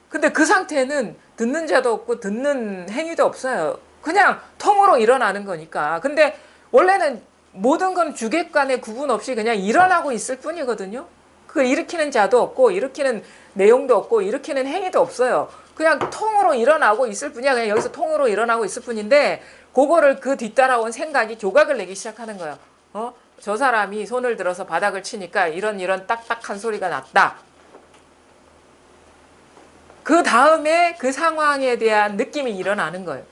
근데 그 상태는 듣는 자도 없고 듣는 행위도 없어요. 그냥 통으로 일어나는 거니까. 근데 원래는 모든 건 주객관의 구분 없이 그냥 일어나고 있을 뿐이거든요. 그걸 일으키는 자도 없고 일으키는 내용도 없고 일으키는 행위도 없어요. 그냥 통으로 일어나고 있을 뿐이야. 그냥 여기서 통으로 일어나고 있을 뿐인데 그거를 그 뒤따라온 생각이 조각을 내기 시작하는 거예요. 저 사람이 손을 들어서 바닥을 치니까 이런 딱딱한 소리가 났다. 그 다음에 그 상황에 대한 느낌이 일어나는 거예요.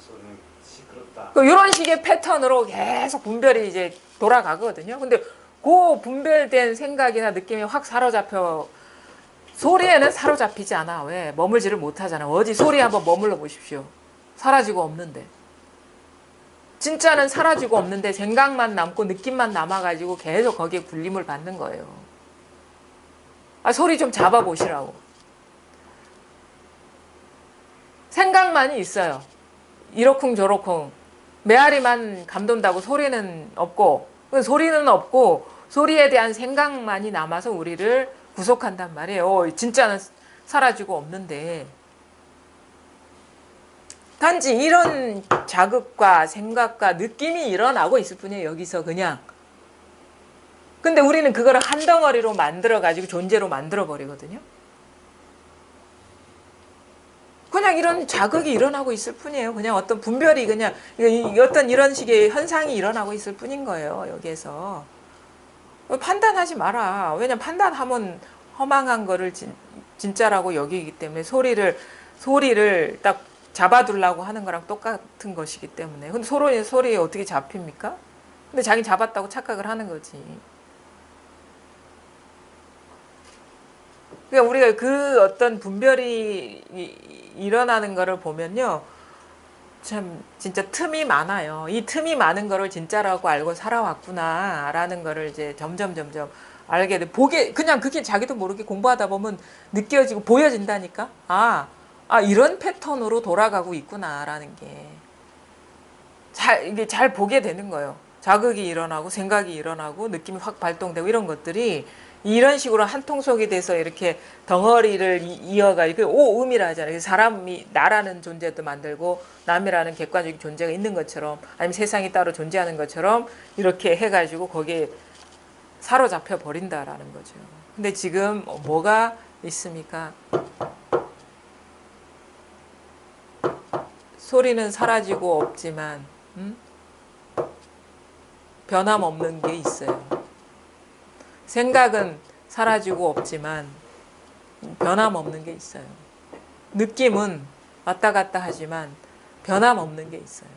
저는 시끄럽다 이런 식의 패턴으로 계속 분별이 이제 돌아가거든요. 근데 그 분별된 생각이나 느낌이 확 사로잡혀. 소리에는 사로잡히지 않아. 왜? 머물지를 못하잖아. 어디 소리에 한번 머물러 보십시오. 사라지고 없는데. 진짜는 사라지고 없는데 생각만 남고 느낌만 남아가지고 계속 거기에 굴림을 받는 거예요. 아, 소리 좀 잡아보시라고. 생각만이 있어요. 이러쿵저러쿵. 메아리만 감돈다고 소리는 없고, 소리는 없고 소리에 대한 생각만이 남아서 우리를 구속한단 말이에요. 진짜는 사라지고 없는데. 단지 이런 자극과 생각과 느낌이 일어나고 있을 뿐이에요. 여기서 그냥. 근데 우리는 그거를 한 덩어리로 만들어가지고 존재로 만들어버리거든요. 그냥 이런 자극이 일어나고 있을 뿐이에요. 그냥 어떤 분별이 그냥 어떤 이런 식의 현상이 일어나고 있을 뿐인 거예요. 여기에서. 판단하지 마라. 왜냐면 판단하면 허망한 거를 진짜라고 여기기 때문에 소리를 딱 잡아두려고 하는 거랑 똑같은 것이기 때문에. 근데 소리에 어떻게 잡힙니까? 근데 자기 잡았다고 착각을 하는 거지. 그러니까 우리가 그 어떤 분별이 일어나는 거를 보면요. 참 진짜 틈이 많아요. 이 틈이 많은 거를 진짜라고 알고 살아왔구나라는 거를 이제 점점 알게 돼. 그냥 그게 자기도 모르게 공부하다 보면 느껴지고 보여진다니까. 이런 패턴으로 돌아가고 있구나라는 게. 이게 잘 보게 되는 거예요. 자극이 일어나고 생각이 일어나고 느낌이 확 발동되고 이런 것들이 이런 식으로 한 통속이 돼서 이렇게 덩어리를 이어가지고 오음이라 하잖아요. 사람이 나라는 존재도 만들고 남이라는 객관적인 존재가 있는 것처럼 아니면 세상이 따로 존재하는 것처럼 이렇게 해가지고 거기에 사로잡혀 버린다라는 거죠. 근데 지금 뭐가 있습니까? 소리는 사라지고 없지만 변함없는 게 있어요. 생각은 사라지고 없지만 변함없는 게 있어요. 느낌은 왔다 갔다 하지만 변함없는 게 있어요.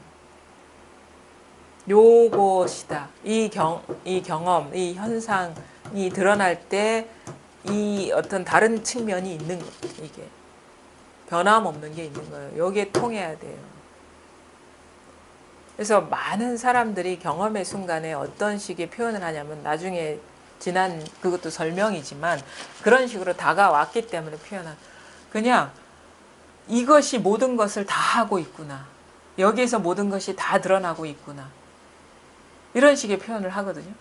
요것이다. 이 경험, 이 현상이 드러날 때 이 어떤 다른 측면이 있는 거예요. 이게 변함없는 게 있는 거예요. 여기에 통해야 돼요. 그래서 많은 사람들이 경험의 순간에 어떤 식의 표현을 하냐면 나중에 지난 그것도 설명이지만 그런 식으로 다가왔기 때문에 표현한 그냥 이것이 모든 것을 다 하고 있구나. 여기에서 모든 것이 다 드러나고 있구나. 이런 식의 표현을 하거든요.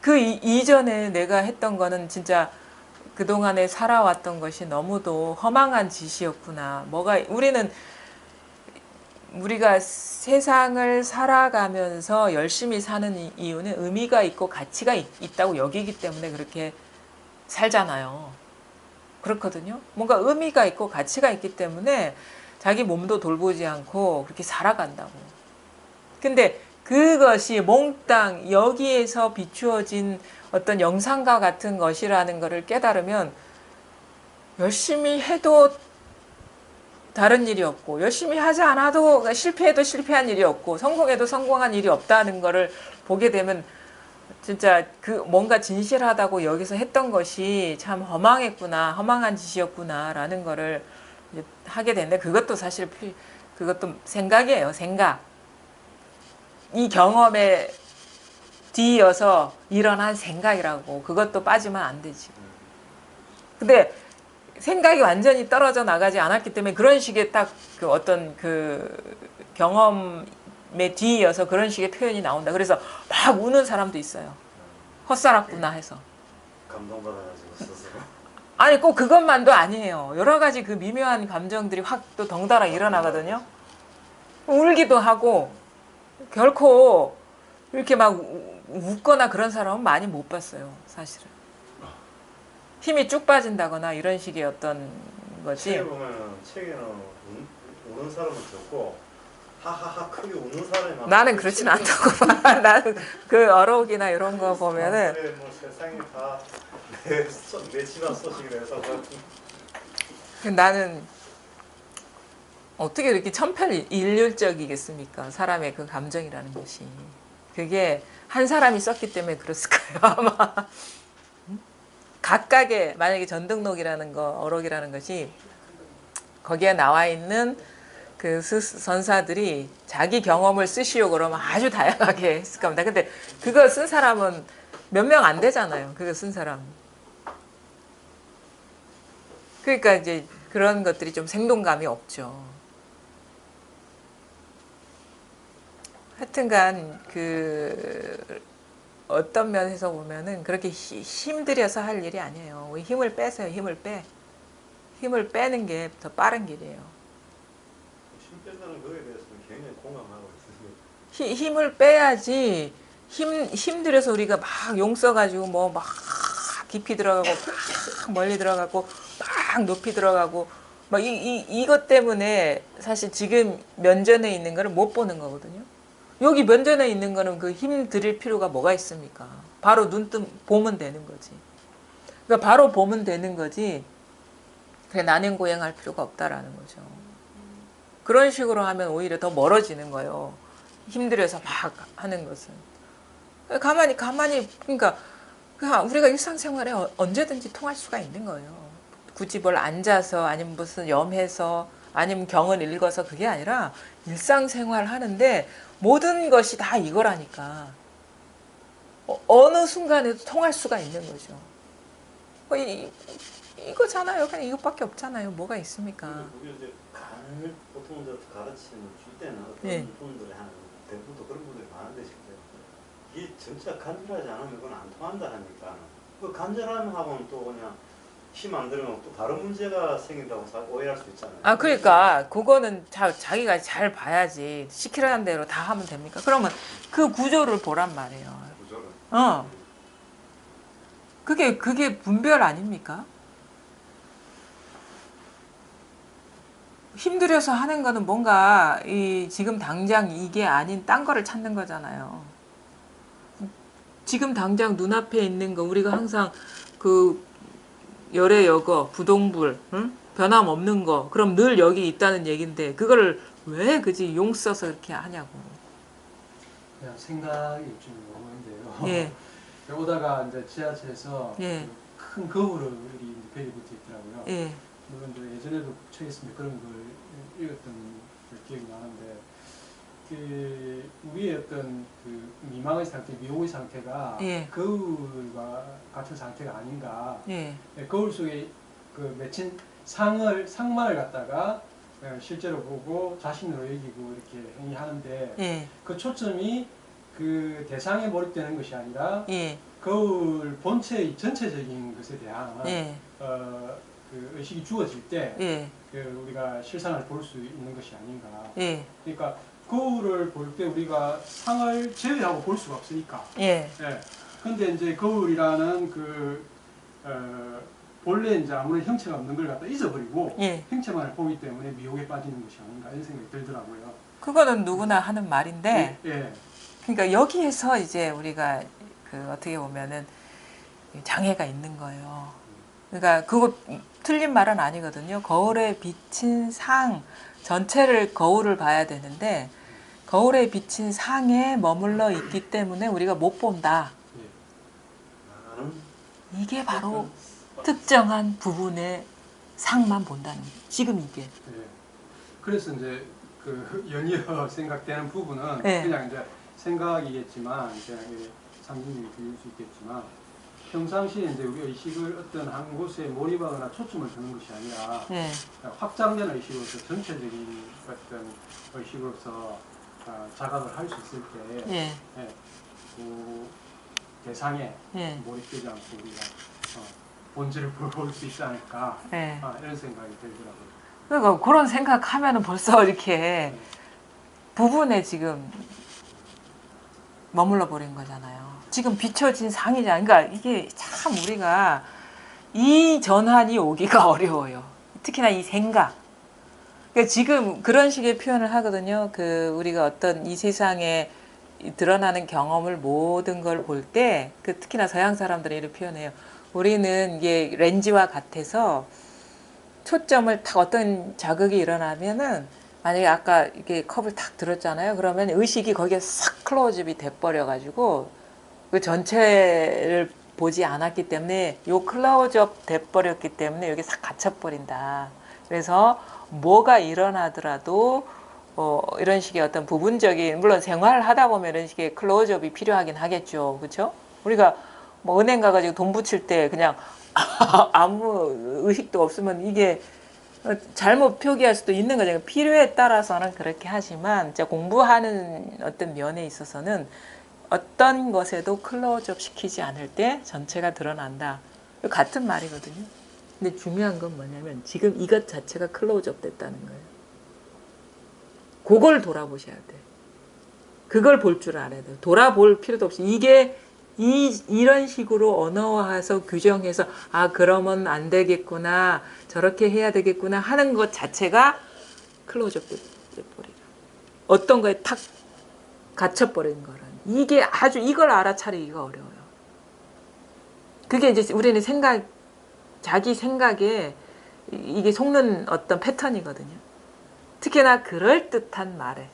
그 이전에 내가 했던 거는 진짜 그동안에 살아왔던 것이 너무도 허망한 짓이었구나. 우리가 세상을 살아가면서 열심히 사는 이유는 의미가 있고 가치가 있다고 여기기 때문에 그렇게 살잖아요. 그렇거든요. 뭔가 의미가 있고 가치가 있기 때문에 자기 몸도 돌보지 않고 그렇게 살아간다고. 근데 그것이 몽땅 여기에서 비추어진 어떤 영상과 같은 것이라는 것을 깨달으면 열심히 해도 다른 일이 없고 열심히 하지 않아도 실패해도 실패한 일이 없고 성공해도 성공한 일이 없다는 것을 보게 되면 진짜 그 뭔가 진실하다고 여기서 했던 것이 참 허망한 짓이었구나라는 거를 하게 되는데 그것도 사실 그것도 생각이에요. 생각. 이 경험에 뒤이어서 일어난 생각이라고. 그것도 빠지면 안 되지. 근데 생각이 완전히 떨어져 나가지 않았기 때문에 그런 식의 딱 그 어떤 그 경험에 뒤이어서 그런 식의 표현이 나온다. 그래서 막 우는 사람도 있어요. 헛살았구나 해서. 감동받아가지고 스스로. 아니 꼭 그것만도 아니에요. 여러 가지 그 미묘한 감정들이 확 또 덩달아 일어나거든요. 울기도 하고 결코 이렇게 막 웃거나 그런 사람은 많이 못 봤어요. 사실은. 힘이 쭉 빠진다거나 이런 식의 어떤 거지. 책에 보면은 책에는 우는 사람은 적고 하하하 크게 우는 사람이 많아. 나는 그렇진 않다고 봐. 나는 그 어록이나 이런 거 보면은 뭐 세상이 다 내 집안 소식이라서 나는 어떻게 이렇게 천편일률적이겠습니까? 사람의 그 감정이라는 것이. 그게 한 사람이 썼기 때문에 그랬을까요? 아마. 각각의 만약에 전등록이라는 거, 어록이라는 것이 거기에 나와 있는 그 선사들이 자기 경험을 쓰시오 그러면 아주 다양하게 했을 겁니다. 근데 그거 쓴 사람은 몇 명 안 되잖아요. 그거 쓴 사람. 그러니까 이제 그런 것들이 좀 생동감이 없죠. 하여튼간 그 어떤 면에서 보면은 그렇게 힘들여서 할 일이 아니에요. 힘을 빼세요. 힘을 빼는 게 더 빠른 길이에요. 힘 뺀다는 거에 대해서는 굉장히 공감하고 있습니다. 힘을 빼야지. 힘들여서 우리가 막 용 써가지고 뭐 막 깊이 들어가고 막 멀리 들어가고 막 높이 들어가고 막 이것 때문에 사실 지금 면전에 있는 거를 못 보는 거거든요. 여기 면전에 있는 거는 그 힘 들일 필요가 뭐가 있습니까? 바로 보면 되는 거지. 그러니까 바로 보면 되는 거지. 그냥 난행고행할 필요가 없다라는 거죠. 그런 식으로 하면 오히려 더 멀어지는 거예요. 힘들어서 막 하는 것은. 가만히 그러니까 우리가 일상생활에 언제든지 통할 수가 있는 거예요. 굳이 뭘 앉아서 아니면 무슨 염해서 아니면 경을 읽어서 그게 아니라 일상생활 하는데 모든 것이 다 이거라니까. 어느 순간에도 통할 수가 있는 거죠. 이거잖아요. 그냥 이것밖에 없잖아요. 뭐가 있습니까? 그게 이제 보통 이제 가르침을 줄 때는 어떤 예. 분들이 하는 대부분 그런 분들이 많은데 이게 전체가 간절하지 않으면 그건 안 통한다 하니까 그 간절함 하고는 또 그냥 힘 안 들으면 또 다른 문제가 생긴다고 오해할 수 있잖아요. 아, 그러니까 그거는 자기가 잘 봐야지. 시키라는 대로 다 하면 됩니까? 그러면 그 구조를 보란 말이에요. 구조를. 그게 분별 아닙니까? 힘들여서 하는 거는 뭔가 지금 당장 이게 아닌 딴 거를 찾는 거잖아요. 지금 당장 눈앞에 있는 거 우리가 항상 그 열애여거, 부동불, 응? 변함없는 거 그럼 늘 여기 있다는 얘긴데 그거를 왜 그지 용 써서 이렇게 하냐고. 그냥 생각이 좀 오는데요. 예. 오다가 이제 지하철에서 예. 큰 거울이 벽에 붙어 있더라고요. 예. 물론 이제 예전에도 책 있으면 그런 걸 읽었던 기억이 나는데 우리의 어떤 그 미망의 상태, 미혹의 상태가 예. 거울과 같은 상태가 아닌가. 예. 거울 속에 그 맺힌 상만을 갖다가 실제로 보고 자신으로 여기고 이렇게 행위하는데 예. 그 초점이 그 대상에 몰입되는 것이 아니라 예. 거울 본체의 전체적인 것에 대한 예. 그 의식이 주어질 때 예. 그 우리가 실상을 볼 수 있는 것이 아닌가. 예. 그러니까 거울을 볼 때 우리가 상을 제외하고 볼 수가 없으니까. 예. 예. 근데 이제 거울이라는 본래 이제 아무런 형체가 없는 걸 갖다 잊어버리고 예. 형체만을 보기 때문에 미혹에 빠지는 것이 아닌가 이런 생각이 들더라고요. 그거는 누구나 하는 말인데 예. 그러니까 여기에서 이제 우리가 그 어떻게 보면은 장애가 있는 거예요. 그러니까 그거 틀린 말은 아니거든요. 거울에 비친 상 전체를 거울을 봐야 되는데 거울에 비친 상에 머물러 있기 때문에 우리가 못 본다. 이게 바로 특정한 부분의 상만 본다는 거예요. 지금 이게. 예. 그래서 이제 그 연이어 생각되는 부분은 예. 그냥 이제 생각이겠지만 그냥 상징이 들릴 수 있겠지만 평상시에 이제 우리 의식을 어떤 한 곳에 몰입하거나 초점을 두는 것이 아니라 예. 확장된 의식으로서 전체적인 어떤 의식으로서 자각을 할 수 있을 때 예. 그 대상에 예. 몰입되지 않고 우리가 본질을 볼 수 있지 않을까 예. 이런 생각이 들더라고요. 그러니까 그런 생각하면은 벌써 이렇게 부분에 지금 머물러 버린 거잖아요. 지금 비춰진 상이잖아요. 그러니까 이게 참 우리가 이 전환이 오기가 어려워요. 특히나 이 생각. 그러니까 지금 그런 식의 표현을 하거든요. 그 우리가 어떤 이 세상에 드러나는 경험을 모든 걸 볼 때, 그 특히나 서양 사람들이 이렇게 표현해요. 우리는 이게 렌즈와 같아서 초점을 딱 어떤 자극이 일어나면은 만약에 아까 이게 컵을 탁 들었잖아요. 그러면 의식이 거기에 싹 클로즈업이 돼버려가지고 그 전체를 보지 않았기 때문에 요 클로즈업 돼버렸기 때문에 여기 싹 갇혀버린다. 그래서 뭐가 일어나더라도 이런 식의 어떤 부분적인 물론 생활을 하다 보면 이런 식의 클로즈업이 필요하긴 하겠죠. 그렇죠? 우리가 뭐 은행 가가지고 돈 붙일 때 그냥 아무 의식도 없으면 이게 잘못 표기할 수도 있는 거죠. 필요에 따라서는 그렇게 하지만 이제 공부하는 어떤 면에 있어서는 어떤 것에도 클로즈업 시키지 않을 때 전체가 드러난다. 같은 말이거든요. 근데 중요한 건 뭐냐면 지금 이것 자체가 클로즈업 됐다는 거예요. 그걸 돌아보셔야 돼. 그걸 볼 줄 알아야 돼요. 돌아볼 필요도 없이 이게 이런 식으로 언어화해서 규정해서 아 그러면 안 되겠구나 저렇게 해야 되겠구나 하는 것 자체가 클로즈업 돼버리라. 어떤 거에 탁 갇혀버리는 거라. 이게 아주 이걸 알아차리기가 어려워요. 그게 이제 우리는 자기 생각에 이게 속는 어떤 패턴이거든요. 특히나 그럴듯한 말에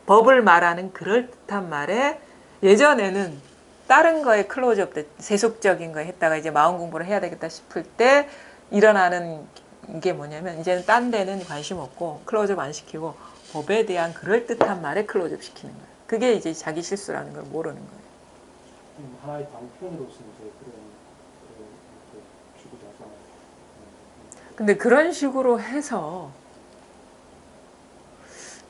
법을 말하는 그럴듯한 말에 예전에는 다른 거에 클로즈업 세속적인 거 했다가 이제 마음 공부를 해야 되겠다 싶을 때 일어나는 게 뭐냐면 이제는 딴 데는 관심 없고 클로즈업 안 시키고 법에 대한 그럴듯한 말에 클로즈업 시키는 거예요. 그게 이제 자기 실수라는 걸 모르는 거예요. 하나의 방편으로서 이제 그런 주고자 하잖아요. 근데 그런 식으로 해서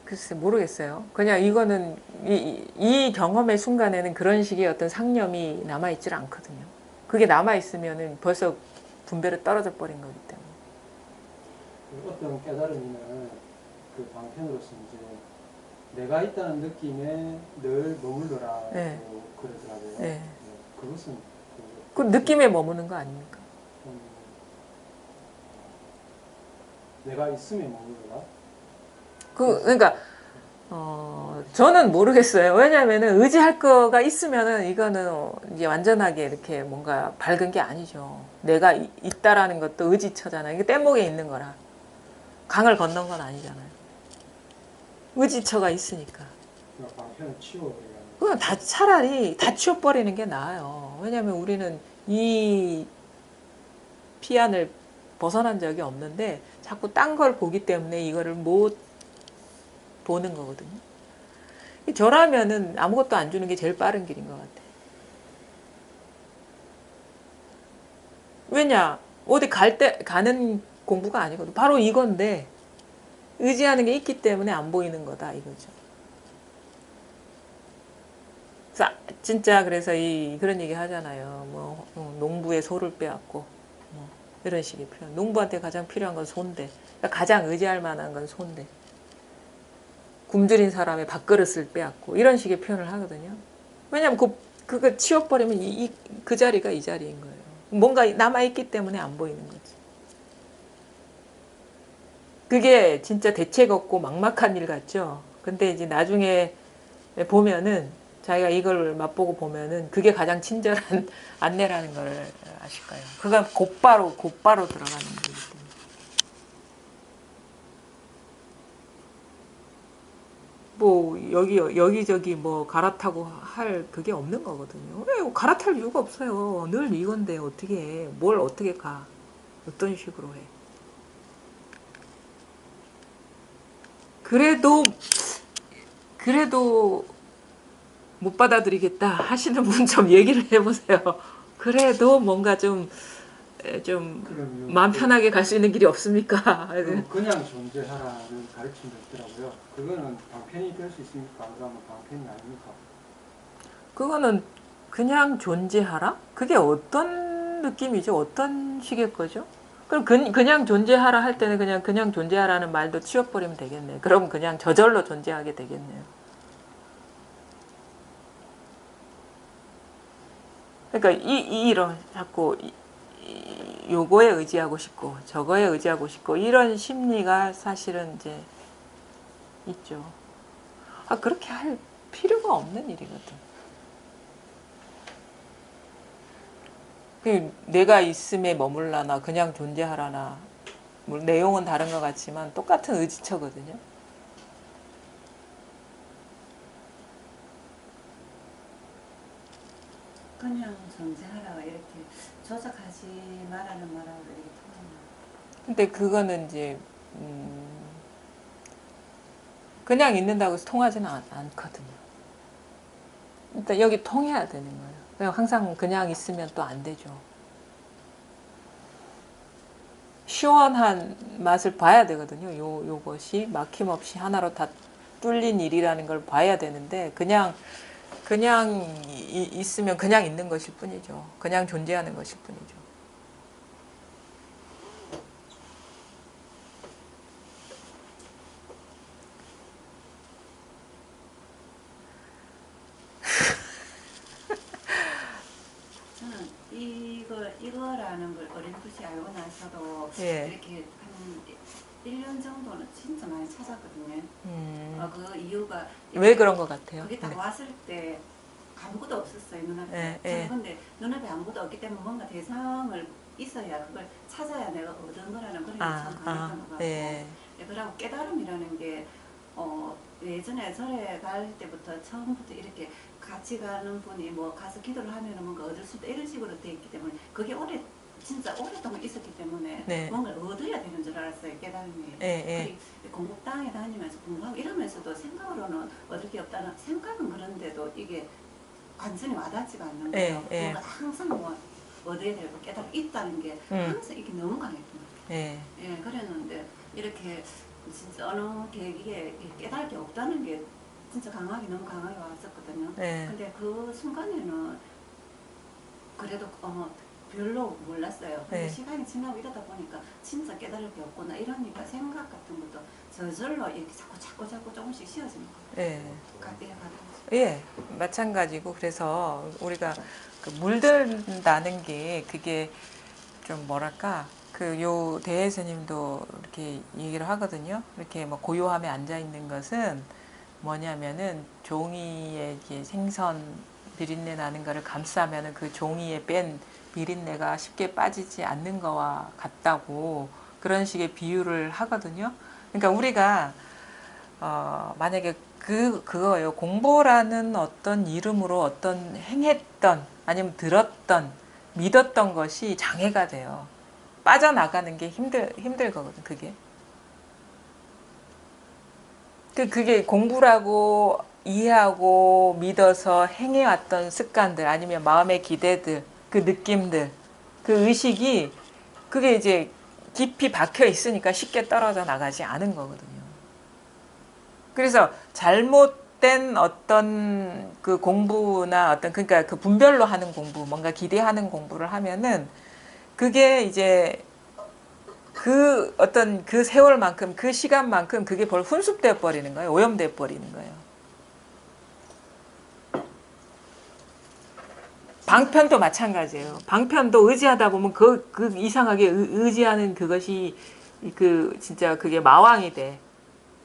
글쎄 모르겠어요. 그냥 이거는 이 경험의 순간에는 그런 식의 어떤 상념이 남아있질 않거든요. 그게 남아있으면은 벌써 분별이 떨어져 버린 거기 때문에. 어떤 깨달음이는 그 방편으로서 이제 내가 있다는 느낌에 늘 머물러라고 네. 그러더라고요. 네. 그것은 그 느낌에 머무는 거 아닙니까? 내가 있음에 머물러라. 그러니까 저는 모르겠어요. 왜냐하면은 의지할 거가 있으면은 이거는 이제 완전하게 이렇게 뭔가 밝은 게 아니죠. 내가 있다라는 것도 의지처잖아요. 이게 뗏목에 있는 거라. 강을 건넌 건 아니잖아요. 의지처가 있으니까. 방편을 치워버리는. 그건 차라리 다 치워버리는 게 나아요. 왜냐하면 우리는 이 피안을 벗어난 적이 없는데 자꾸 딴 걸 보기 때문에 이거를 못 보는 거거든요. 저라면은 아무것도 안 주는 게 제일 빠른 길인 것 같아. 왜냐? 어디 가는 공부가 아니거든. 바로 이건데 의지하는 게 있기 때문에 안 보이는 거다 이거죠. 진짜 그래서 그런 얘기 하잖아요. 뭐 농부의 소를 빼앗고 뭐 이런 식의 표현. 농부한테 가장 필요한 건 소인데, 그러니까 가장 의지할 만한 건 소인데, 굶주린 사람의 밥그릇을 빼앗고 이런 식의 표현을 하거든요. 왜냐하면 그거 치워버리면 그 자리가 이 자리인 거예요. 뭔가 남아있기 때문에 안 보이는 거지. 그게 진짜 대책 없고 막막한 일 같죠. 근데 이제 나중에 보면은 자기가 이걸 맛보고 보면은 그게 가장 친절한 안내라는 걸 아실 거예요. 그건 곧바로 들어가는 거기 때문에. 뭐 여기저기 뭐 갈아타고 할 그게 없는 거거든요. 왜 갈아탈 이유가 없어요. 늘 이건데 어떻게 해? 뭘 어떻게 가? 어떤 식으로 해? 그래도 못 받아들이겠다 하시는 분 좀 얘기를 해보세요. 그래도 뭔가 좀 마음 편하게 갈 수 있는 길이 없습니까? 그냥 존재하라는 가르침도 있더라고요. 그거는 방편이 될 수 있습니까? 그러면 방편이 아닙니까? 그거는 그냥 존재하라? 그게 어떤 느낌이죠? 어떤 식의 거죠? 그럼 그냥 존재하라 할 때는 그냥 존재하라는 말도 치워버리면 되겠네요. 그럼 그냥 저절로 존재하게 되겠네요. 그러니까 이런 자꾸 요거에 의지하고 싶고 저거에 의지하고 싶고 이런 심리가 사실은 이제 있죠. 그렇게 할 필요가 없는 일이거든. 내가 있음에 머물라나 그냥 존재하라나 물론 내용은 다른 것 같지만 똑같은 의지처거든요. 그냥 존재하라고 이렇게 조작하지 말라는 말하고 이렇게 통하나. 근데 그거는 이제 그냥 있는다고 해서 통하지는 않거든요. 일단 여기 통해야 되는 거예요. 그냥 항상 그냥 있으면 또 안 되죠. 시원한 맛을 봐야 되거든요. 요것이 막힘없이 하나로 다 뚫린 일이라는 걸 봐야 되는데 그냥 있으면 그냥 있는 것일 뿐이죠. 그냥 존재하는 것일 뿐이죠. 저는 이거라는 걸 어렴풋이 알고 나서도 예. 이렇게 한 1년 정도는 진짜 많이 찾았거든요. 그 이유가 왜 그런 것 같아요? 거기 딱 네. 왔을 때 아무것도 없었어요, 눈앞에. 예, 저는 예. 근데 눈앞에 아무것도 없기 때문에 뭔가 대상을 있어야 그걸 찾아야 내가 얻은 거라는 그런 게 참 강했던 것 같고. 예. 그리고 깨달음이라는 게 예전에 절에 갈 때부터 처음부터 이렇게 같이 가는 분이 뭐 가서 기도를 하면은 뭔가 얻을 수 있다 이런 식으로 돼 있기 때문에 그게 진짜 오랫동안 있었기 때문에 네. 뭔가를 얻어야 되는 줄 알았어요, 깨달음이. 예. 그리고 공국당에 다니면서 공부하고 이러면서도 생각으로는 얻을 게 없다는 생각은 그런데도 이게 완전히 와닿지가 않는 거예요. 예. 뭔가 항상 뭐 얻어야 되고 깨달음이 있다는 게 항상 이게 너무 강했던 거예요. 예. 예, 그랬는데 이렇게 진짜 어느 계기에 깨달을 게 없다는 게 진짜 너무 강하게 왔었거든요. 예. 근데 그 순간에는 그래도 별로 몰랐어요. 근데 네. 시간이 지나고 이러다 보니까 진짜 깨달을 게 없구나 이러니까 생각 같은 것도 저절로 이렇게 자꾸 조금씩 씌워지는 거예요. 예. 이래 가다가. 예, 마찬가지고 그래서 우리가 그 물든다는 게 그게 좀 뭐랄까 그 요 대혜스님도 이렇게 얘기를 하거든요. 이렇게 뭐 고요함에 앉아 있는 것은 뭐냐면은 종이에 이렇게 생선 비린내 나는 거를 감싸면은 그 종이에 뺀 비린내가 쉽게 빠지지 않는 거와 같다고 그런 식의 비유를 하거든요. 그러니까 우리가 만약에 그거예요. 공부라는 어떤 이름으로 어떤 행했던 아니면 들었던 믿었던 것이 장애가 돼요. 빠져나가는 게 힘들거든, 그게. 그게 공부라고 이해하고 믿어서 행해왔던 습관들 아니면 마음의 기대들, 그 느낌들, 그 의식이 그게 이제 깊이 박혀 있으니까 쉽게 떨어져 나가지 않은 거거든요. 그래서 잘못된 어떤 그 공부나 그러니까 그 분별로 하는 공부, 뭔가 기대하는 공부를 하면은 그게 이제 그 어떤 그 세월만큼 그 시간만큼 그게 벌 훈습돼 버리는 거예요. 오염돼 버리는 거예요. 방편도 마찬가지예요. 방편도 의지하다 보면 그 이상하게 의지하는 그것이 그 진짜 그게 마왕이 돼.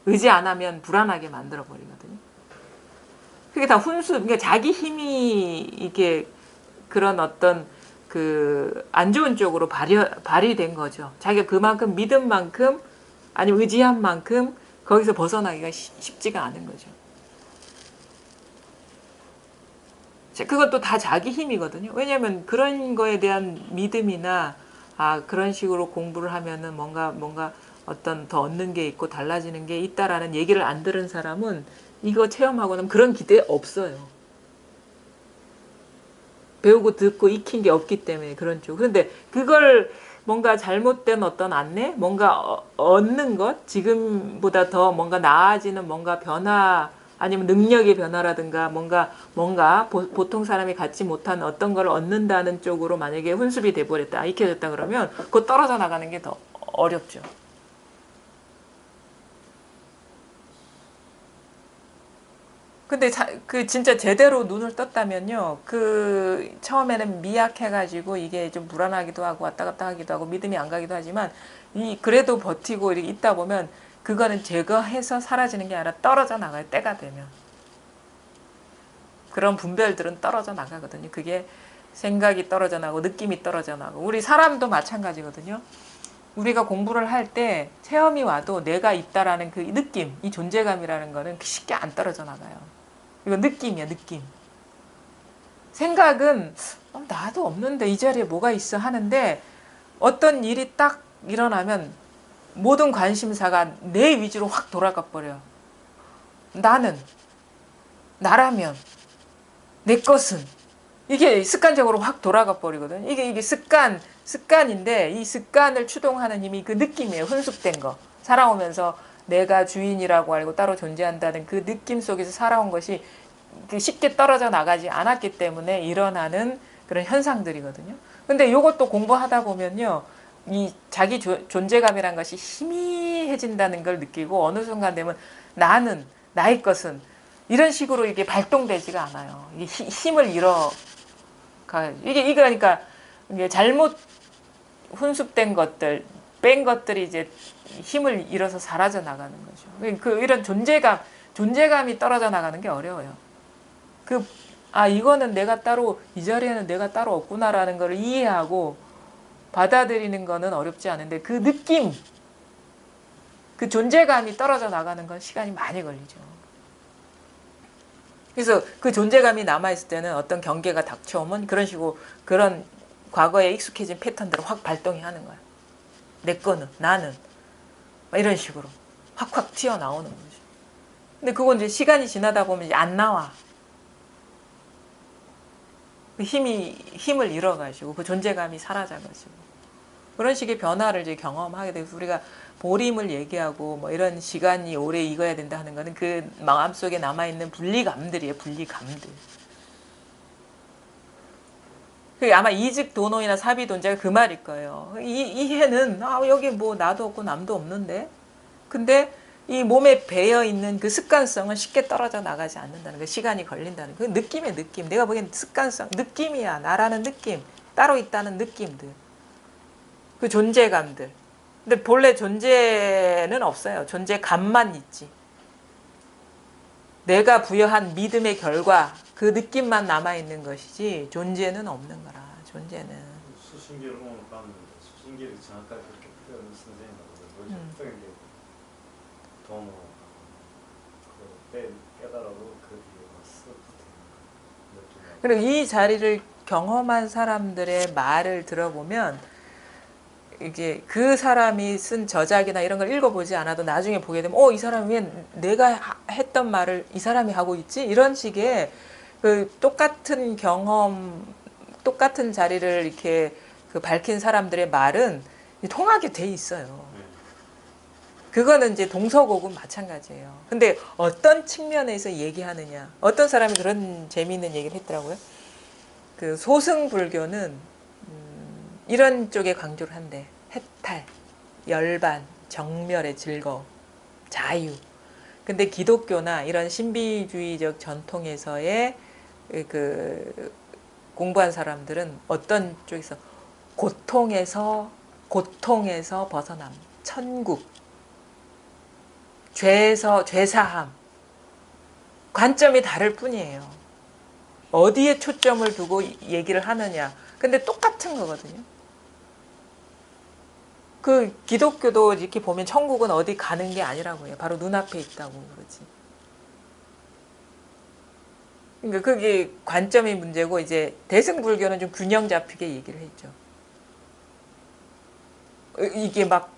의지 안 하면 불안하게 만들어 버리거든요. 그게 다 훈수, 그러니까 자기 힘이 이게 그런 어떤 그 안 좋은 쪽으로 발휘된 거죠. 자기가 그만큼 믿은 만큼 아니면 의지한 만큼 거기서 벗어나기가 쉽지가 않은 거죠. 그것도 다 자기 힘이거든요. 왜냐하면 그런 거에 대한 믿음이나 그런 식으로 공부를 하면은 뭔가 어떤 더 얻는 게 있고 달라지는 게 있다라는 얘기를 안 들은 사람은 이거 체험하고 나면 그런 기대 없어요. 배우고 듣고 익힌 게 없기 때문에 그런 쪽. 그런데 그걸 뭔가 잘못된 어떤 안내, 뭔가 얻는 것, 지금보다 더 뭔가 나아지는 뭔가 변화, 아니면 능력의 변화라든가 뭔가 보통 사람이 갖지 못한 어떤 걸 얻는다는 쪽으로 만약에 훈습이 돼버렸다, 익혀졌다 그러면 그거 떨어져 나가는 게 더 어렵죠. 근데 그 진짜 제대로 눈을 떴다면요, 그 처음에는 미약해가지고 이게 좀 불안하기도 하고 왔다 갔다 하기도 하고 믿음이 안 가기도 하지만 그래도 버티고 이렇게 있다 보면 그거는 제거해서 사라지는 게 아니라 떨어져 나가요. 때가 되면 그런 분별들은 떨어져 나가거든요. 그게 생각이 떨어져 나고 느낌이 떨어져 나고 우리 사람도 마찬가지거든요. 우리가 공부를 할 때 체험이 와도 내가 있다라는 그 느낌, 이 존재감이라는 거는 쉽게 안 떨어져 나가요. 이거 느낌이야, 느낌. 생각은 나도 없는데 이 자리에 뭐가 있어 하는데 어떤 일이 딱 일어나면 모든 관심사가 내 위주로 확 돌아가 버려. 나는, 나라면, 내 것은. 이게 습관적으로 확 돌아가 버리거든. 이게 습관인데 이 습관을 추동하는 힘이 그 느낌이에요. 훈숙된 거. 살아오면서 내가 주인이라고 알고 따로 존재한다는 그 느낌 속에서 살아온 것이 쉽게 떨어져 나가지 않았기 때문에 일어나는 그런 현상들이거든요. 근데 이것도 공부하다 보면요. 이 자기 존재감이란 것이 희미해진다는 걸 느끼고 어느 순간 되면 나는, 나의 것은 이런 식으로 이게 발동되지가 않아요. 이게 힘을 잃어가. 이게 그러니까 이게 잘못 훈습된 것들, 뺀 것들이 이제 힘을 잃어서 사라져 나가는 거죠. 이런 존재감이 떨어져 나가는 게 어려워요. 이거는 내가 따로, 이 자리에는 내가 따로 없구나라는 걸 이해하고 받아들이는 거는 어렵지 않은데 그 느낌, 그 존재감이 떨어져 나가는 건 시간이 많이 걸리죠. 그래서 그 존재감이 남아있을 때는 어떤 경계가 닥쳐오면 그런 식으로 그런 과거에 익숙해진 패턴들을 확 발동이 하는 거야. 내 거는, 나는. 이런 식으로 확확 튀어나오는 거죠. 근데 그건 이제 시간이 지나다 보면 이제 안 나와. 힘을 잃어가지고 그 존재감이 사라져가지고. 그런 식의 변화를 이제 경험하게 돼서 우리가 보림을 얘기하고 뭐 이런 시간이 오래 익어야 된다 하는 거는 그 마음속에 남아있는 분리감들이에요. 분리감들. 그게 아마 이직도노이나 사비돈자가 그 말일 거예요. 이해는 여기 뭐 나도 없고 남도 없는데 근데 이 몸에 배어있는 그 습관성은 쉽게 떨어져 나가지 않는다는 거. 시간이 걸린다는 거. 그 느낌의 느낌. 내가 보기엔 습관성. 느낌이야. 나라는 느낌. 따로 있다는 느낌들. 그 존재감들. 근데 본래 존재는 없어요. 존재감만 있지. 내가 부여한 믿음의 결과, 그 느낌만 남아있는 것이지 존재는 없는 거라. 존재는. 수신기를 오늘 봤는데 수신기를 정확하게 그렇게 표현을 선생님하고 어떤 게 돈으로 깨달아도 그 뒤에 쓰고 그리고 이 자리를 경험한 사람들의 말을 들어보면 이게 그 사람이 쓴 저작이나 이런 걸 읽어보지 않아도 나중에 보게 되면 이 사람이 왜 내가 했던 말을 이 사람이 하고 있지? 이런 식의 그 똑같은 경험, 똑같은 자리를 이렇게 그 밝힌 사람들의 말은 통하게 돼 있어요. 그거는 이제 동서고금 마찬가지예요. 근데 어떤 측면에서 얘기하느냐. 어떤 사람이 그런 재미있는 얘기를 했더라고요. 그 소승불교는 이런 쪽에 강조를 한대. 해탈, 열반, 정멸의 즐거움, 자유. 근데 기독교나 이런 신비주의적 전통에서의 그 공부한 사람들은 어떤 쪽에서 고통에서 벗어남, 천국, 죄사함. 관점이 다를 뿐이에요. 어디에 초점을 두고 얘기를 하느냐. 근데 똑같은 거거든요. 그 기독교도 이렇게 보면 천국은 어디 가는 게 아니라고 해요. 바로 눈앞에 있다고 그러지. 그러니까 그게 관점의 문제고 이제 대승불교는 좀 균형 잡히게 얘기를 했죠. 이게 막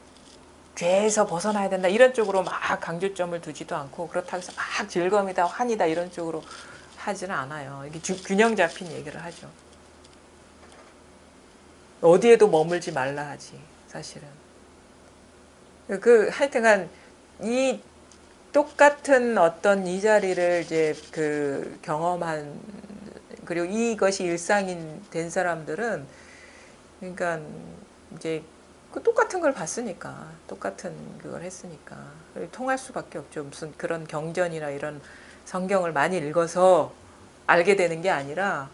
죄에서 벗어나야 된다 이런 쪽으로 막 강조점을 두지도 않고 그렇다고 해서 막 즐거움이다 환이다 이런 쪽으로 하지는 않아요. 이게 균형 잡힌 얘기를 하죠. 어디에도 머물지 말라 하지 사실은. 하여튼간 이 똑같은 어떤 이 자리를 이제 그 경험한 그리고 이것이 일상인 된 사람들은 그러니까 이제 그 똑같은 걸 봤으니까 똑같은 그걸 했으니까 통할 수밖에 없죠. 무슨 그런 경전이나 이런 성경을 많이 읽어서 알게 되는 게 아니라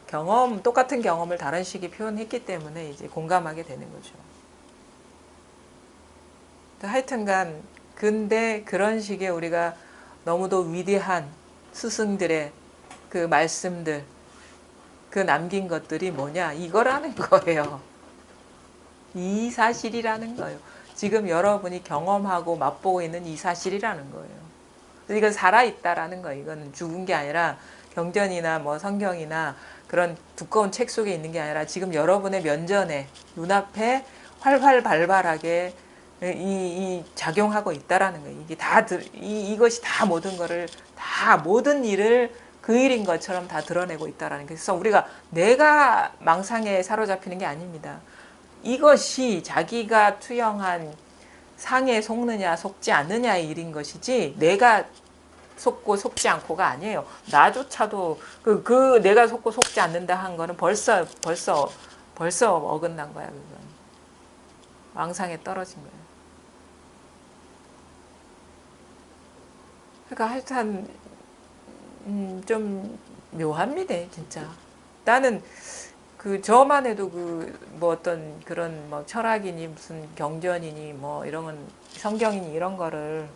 똑같은 경험을 다른 식의 표현했기 때문에 이제 공감하게 되는 거죠. 하여튼간 근데 그런 식의 우리가 너무도 위대한 스승들의 그 말씀들 그 남긴 것들이 뭐냐 이거라는 거예요. 이 사실이라는 거예요. 지금 여러분이 경험하고 맛보고 있는 이 사실이라는 거예요. 이건 살아있다라는 거예요. 이건 죽은 게 아니라 경전이나 뭐 성경이나 그런 두꺼운 책 속에 있는 게 아니라 지금 여러분의 면전에 눈앞에 활활 발발하게 이 작용하고 있다라는 거예요. 이게 다 이것이 다 모든 거를 다 모든 일을 그 일인 것처럼 다 드러내고 있다라는 거예요. 그래서 우리가 내가 망상에 사로잡히는 게 아닙니다. 이것이 자기가 투영한 상에 속느냐 속지 않느냐의 일인 것이지 내가 속고 속지 않고가 아니에요. 나조차도 그 내가 속고 속지 않는다 한 거는 벌써 어긋난 거야. 그건 망상에 떨어진 거예요. 그러니까 하여튼 좀 묘합니다, 진짜. 나는 저만 해도 뭐 어떤 그런 뭐 철학이니 무슨 경전이니 뭐 이런 건 성경이니 이런 거를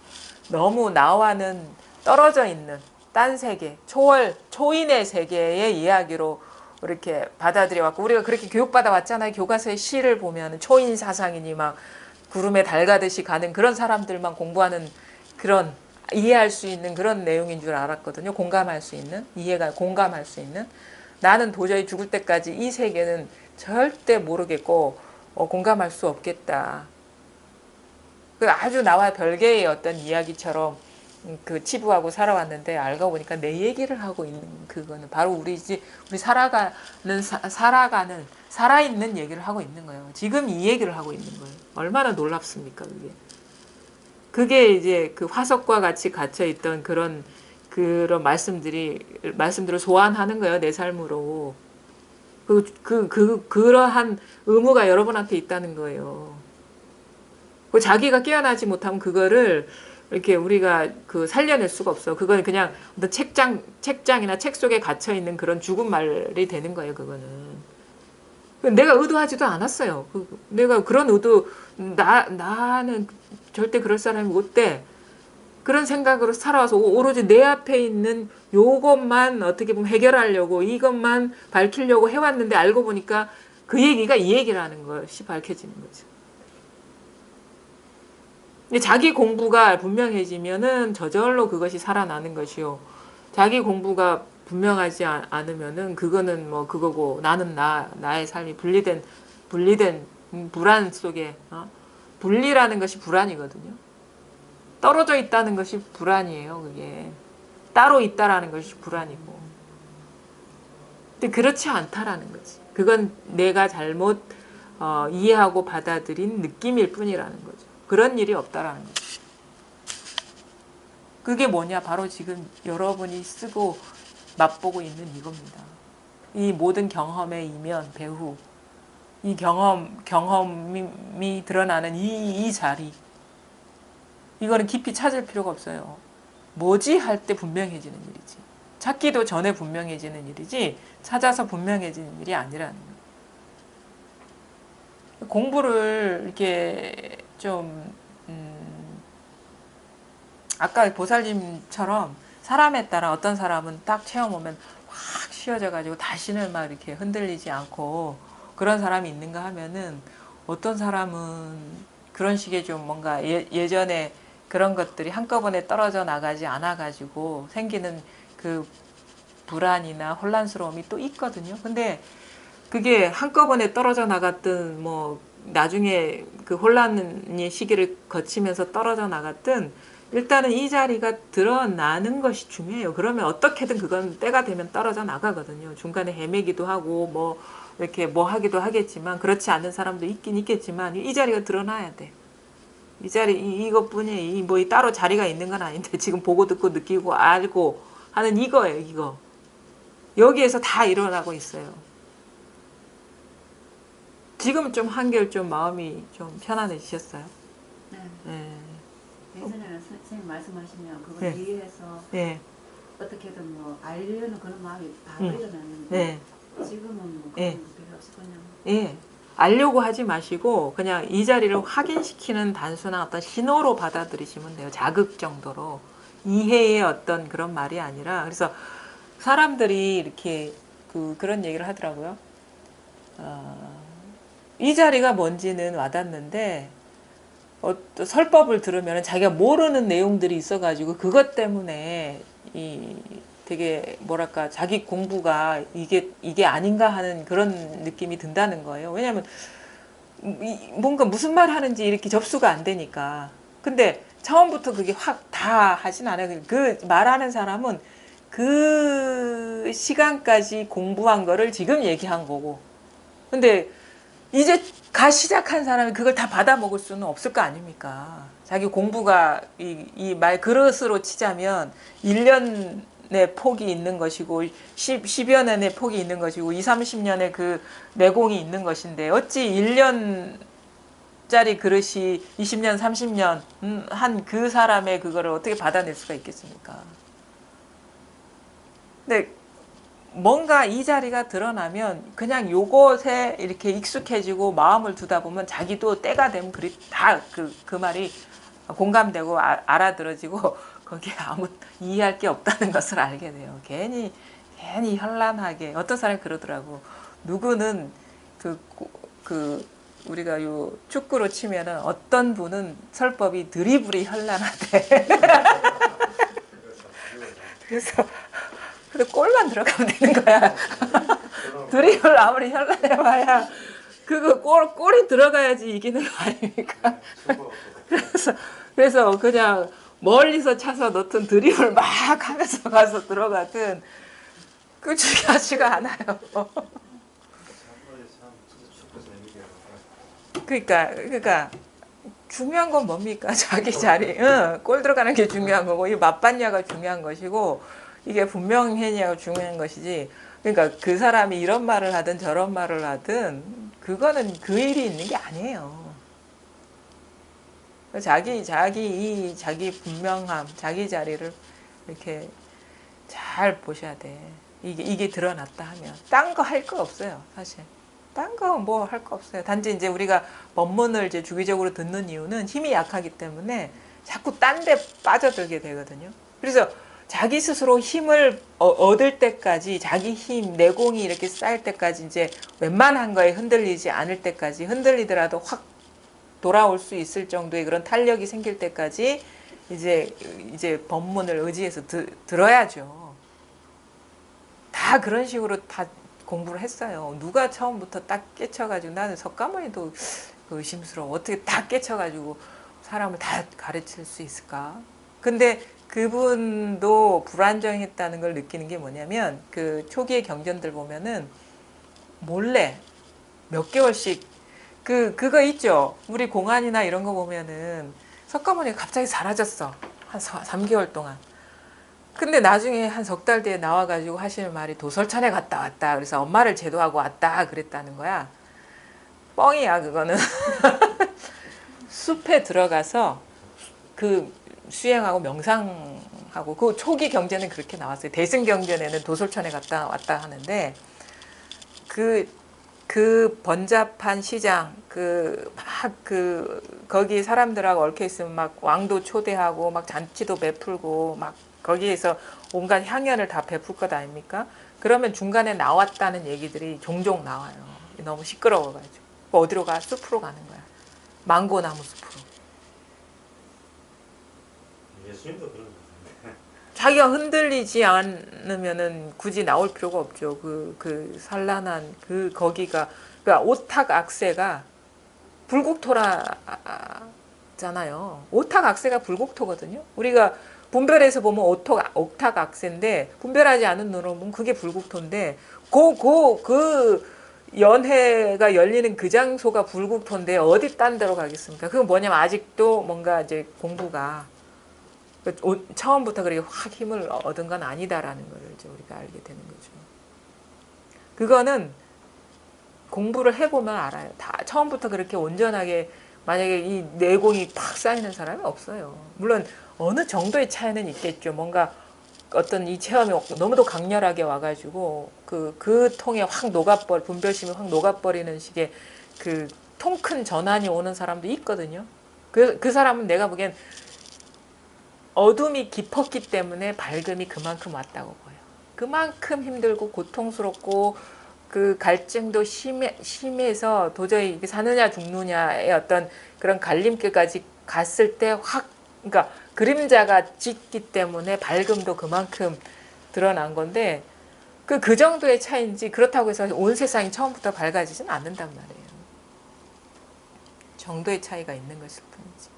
너무 나와는 떨어져 있는 딴 세계, 초인의 세계의 이야기로 이렇게 받아들여 왔고 우리가 그렇게 교육받아 왔잖아요. 교과서의 시를 보면 초인 사상이니 막 구름에 달 가듯이 가는 그런 사람들만 공부하는 그런 이해할 수 있는 그런 내용인 줄 알았거든요. 공감할 수 있는, 공감할 수 있는. 나는 도저히 죽을 때까지 이 세계는 절대 모르겠고 공감할 수 없겠다. 아주 나와 별개의 어떤 이야기처럼 치부하고 살아왔는데 알고 보니까 내 얘기를 하고 있는 그거는 바로 우리 살아있는 얘기를 하고 있는 거예요. 지금 이 얘기를 하고 있는 거예요. 얼마나 놀랍습니까, 그게. 그게 이제 그 화석과 같이 갇혀 있던 그런 말씀들을 소환하는 거예요, 내 삶으로. 그러한 의무가 여러분한테 있다는 거예요. 자기가 깨어나지 못하면 그거를 이렇게 우리가 살려낼 수가 없어. 그건 그냥 어떤 책장이나 책 속에 갇혀 있는 그런 죽은 말이 되는 거예요, 그거는. 내가 의도하지도 않았어요. 내가 그런 나는 절대 그럴 사람이 못 돼. 그런 생각으로 살아와서 오로지 내 앞에 있는 요것만 어떻게 보면 해결하려고 이것만 밝히려고 해왔는데 알고 보니까 그 얘기가 이 얘기라는 것이 밝혀지는 거죠. 자기 공부가 분명해지면은 저절로 그것이 살아나는 것이요. 자기 공부가 분명하지 않으면은 그거는 뭐 그거고 나는 나의 삶이 분리된 불안 속에 분리라는 것이 불안이거든요. 떨어져 있다는 것이 불안이에요. 그게 따로 있다라는 것이 불안이고. 근데 그렇지 않다라는 거지. 그건 내가 잘못 이해하고 받아들인 느낌일 뿐이라는 거죠. 그런 일이 없다라는 거죠. 그게 뭐냐? 바로 지금 여러분이 쓰고 맛보고 있는 이겁니다. 이 모든 경험의 이면, 배후, 이 경험이 드러나는 이 자리. 이거는 깊이 찾을 필요가 없어요. 뭐지? 할 때 분명해지는 일이지. 찾기도 전에 분명해지는 일이지 찾아서 분명해지는 일이 아니라는 거예요. 공부를 이렇게 좀 아까 보살님처럼 사람에 따라 어떤 사람은 딱 체험 오면 확 쉬어져가지고 다시는 막 이렇게 흔들리지 않고 그런 사람이 있는가 하면은 어떤 사람은 그런 식의 좀 뭔가 예전에 그런 것들이 한꺼번에 떨어져 나가지 않아가지고 생기는 그 불안이나 혼란스러움이 또 있거든요. 근데 그게 한꺼번에 떨어져 나갔든 뭐 나중에 그 혼란의 시기를 거치면서 떨어져 나갔든 일단은 이 자리가 드러나는 것이 중요해요. 그러면 어떻게든 그건 때가 되면 떨어져 나가거든요. 중간에 헤매기도 하고 뭐 이렇게 뭐 하기도 하겠지만 그렇지 않은 사람도 있긴 있겠지만 이 자리가 드러나야 돼. 이 자리 이것뿐이 뭐 따로 자리가 있는 건 아닌데 지금 보고 듣고 느끼고 알고 하는 이거예요. 이거. 여기에서 다 일어나고 있어요. 지금은 좀 한결 좀 마음이 좀 편안해지셨어요? 네. 네. 예전에는 선생님 말씀하시면 그걸 네. 이해해서 네. 어떻게든 뭐 알려는 그런 마음이 다 네. 일어났는데 네. 지금은 뭐 그런 네. 거 별로 없었거든요. 예. 알려고 하지 마시고 그냥 이 자리를 확인시키는 단순한 어떤 신호로 받아들이시면 돼요. 자극 정도로. 이해의 어떤 그런 말이 아니라. 그래서 사람들이 이렇게 그런 얘기를 하더라고요. 이 자리가 뭔지는 와닿는데 어떤 설법을 들으면 자기가 모르는 내용들이 있어가지고 그것 때문에 이 되게 뭐랄까 자기 공부가 이게 아닌가 하는 그런 느낌이 든다는 거예요. 왜냐하면 뭔가 무슨 말 하는지 이렇게 접수가 안 되니까. 근데 처음부터 그게 확 다 하진 않아요. 그 말하는 사람은 그 시간까지 공부한 거를 지금 얘기한 거고. 근데 이제 시작한 사람이 그걸 다 받아 먹을 수는 없을 거 아닙니까? 자기 공부가 이 말 그릇으로 치자면 1년의 폭이 있는 것이고 10여 년의 폭이 있는 것이고 2, 30년의 그 내공이 있는 것인데 어찌 1년짜리 그릇이 20년, 30년 한 그 사람의 그거를 어떻게 받아낼 수가 있겠습니까? 근데 뭔가 이 자리가 드러나면 그냥 요것에 이렇게 익숙해지고 마음을 두다 보면 자기도 때가 되면 그 말이 공감되고 알아들어지고 거기에 아무 이해할 게 없다는 것을 알게 돼요. 괜히 현란하게 어떤 사람이 그러더라고. 누구는 우리가 요 축구로 치면은 어떤 분은 설법이 드리블이 현란하대. 그래서 골만 들어가면 되는 거야. 드리블 아무리 현란해봐야 그거 골이 들어가야지 이기는 거 아닙니까? 그래서 그냥 멀리서 차서 넣든 드리블 막 하면서 가서 들어가든 그 중요하지가 않아요. 그러니까 중요한 건 뭡니까? 자기 자리. 골 들어가는 게 중요한 거고 이 맞받냐가 중요한 것이고 이게 분명했냐가 중요한 것이지. 그러니까 그 사람이 이런 말을 하든 저런 말을 하든 그거는 그 일이 있는 게 아니에요. 자기 분명함, 자기 자리를 이렇게 잘 보셔야 돼. 이게 드러났다 하면 딴 거 할 거 없어요, 사실. 딴 거 뭐 할 거 없어요. 단지 이제 우리가 법문을 이제 주기적으로 듣는 이유는 힘이 약하기 때문에 자꾸 딴 데 빠져들게 되거든요. 그래서 자기 스스로 힘을 얻을 때까지 자기 힘, 내공이 이렇게 쌓일 때까지 이제 웬만한 거에 흔들리지 않을 때까지 흔들리더라도 확 돌아올 수 있을 정도의 그런 탄력이 생길 때까지 이제 법문을 의지해서 들어야죠. 다 그런 식으로 다 공부를 했어요. 누가 처음부터 딱 깨쳐가지고 나는 석가모니도 의심스러워. 어떻게 다 깨쳐가지고 사람을 다 가르칠 수 있을까? 근데 그분도 불안정했다는 걸 느끼는 게 뭐냐면 그 초기의 경전들 보면은 몰래 몇 개월씩 그거 있죠. 우리 공안이나 이런 거 보면은 석가모니가 갑자기 사라졌어. 한 3개월 동안. 근데 나중에 한 석 달 뒤에 나와가지고 하시는 말이 도솔천에 갔다 왔다. 그래서 엄마를 제도하고 왔다 그랬다는 거야. 뻥이야 그거는. 숲에 들어가서 그 수행하고 명상하고 그 초기 경전은 그렇게 나왔어요. 대승 경전에는 도솔천에 갔다 왔다 하는데 그 번잡한 시장 거기 사람들하고 얽혀 있으면 막 왕도 초대하고 막 잔치도 베풀고 막 거기에서 온갖 향연을 다 베풀 것 아닙니까? 그러면 중간에 나왔다는 얘기들이 종종 나와요. 너무 시끄러워가지고 어디로 가? 숲으로 가는 거야. 망고나무 숲으로. 예수님도 그런 거 자기가 흔들리지 않으면은 굳이 나올 필요가 없죠. 그 산란한 거기가 그러니까 오탁악세가 불국토라잖아요. 오탁악세가 불국토거든요. 우리가 분별해서 보면 오탁악세인데 분별하지 않은 눈으로 보면 그게 불국토인데 그 연회가 열리는 그 장소가 불국토인데 어디 딴 데로 가겠습니까? 그건 뭐냐면 아직도 뭔가 이제 공부가 처음부터 그렇게 확 힘을 얻은 건 아니다라는 걸 이제 우리가 알게 되는 거죠. 그거는 공부를 해보면 알아요. 다 처음부터 그렇게 온전하게 만약에 이 내공이 팍 쌓이는 사람이 없어요. 물론 어느 정도의 차이는 있겠죠. 뭔가 어떤 이 체험이 너무도 강렬하게 와가지고 그 통에 확 분별심이 확 녹아버리는 식의 그 통 큰 전환이 오는 사람도 있거든요. 그 사람은 내가 보기엔 어둠이 깊었기 때문에 밝음이 그만큼 왔다고 보여요. 그만큼 힘들고 고통스럽고 그 갈증도 심해서 도저히 이게 사느냐 죽느냐의 어떤 그런 갈림길까지 갔을 때 확, 그러니까 그림자가 짙기 때문에 밝음도 그만큼 드러난 건데 그 정도의 차이인지 그렇다고 해서 온 세상이 처음부터 밝아지진 않는단 말이에요. 정도의 차이가 있는 것일 뿐이지.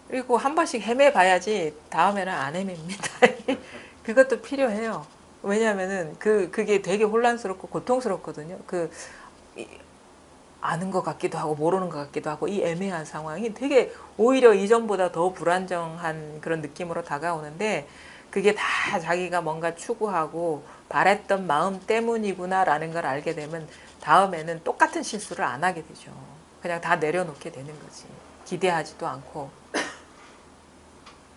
그리고 한 번씩 헤매봐야지 다음에는 안 헤맵니다. 그것도 필요해요. 왜냐하면은 그게 되게 혼란스럽고 고통스럽거든요. 아는 것 같기도 하고 모르는 것 같기도 하고 이 애매한 상황이 되게 오히려 이전보다 더 불안정한 그런 느낌으로 다가오는데 그게 다 자기가 뭔가 추구하고 바랬던 마음 때문이구나라는 걸 알게 되면 다음에는 똑같은 실수를 안 하게 되죠. 그냥 다 내려놓게 되는 거지. 기대하지도 않고.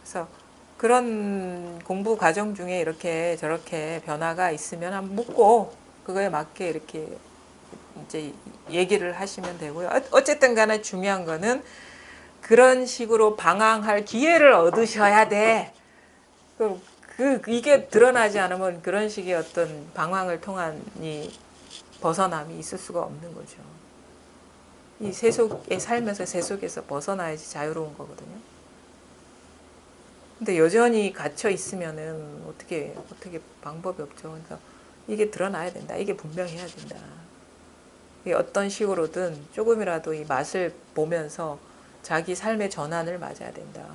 그래서 그런 공부 과정 중에 이렇게 저렇게 변화가 있으면 한번 묻고 그거에 맞게 이렇게 이제 얘기를 하시면 되고요. 어쨌든 간에 중요한 거는 그런 식으로 방황할 기회를 얻으셔야 돼. 이게 드러나지 않으면 그런 식의 어떤 방황을 통한 이 벗어남이 있을 수가 없는 거죠. 이 세속에 살면서 세속에서 벗어나야지 자유로운 거거든요. 근데 여전히 갇혀 있으면은 어떻게 방법이 없죠. 그래서 이게 드러나야 된다. 이게 분명해야 된다. 이게 어떤 식으로든 조금이라도 이 맛을 보면서 자기 삶의 전환을 맞아야 된다.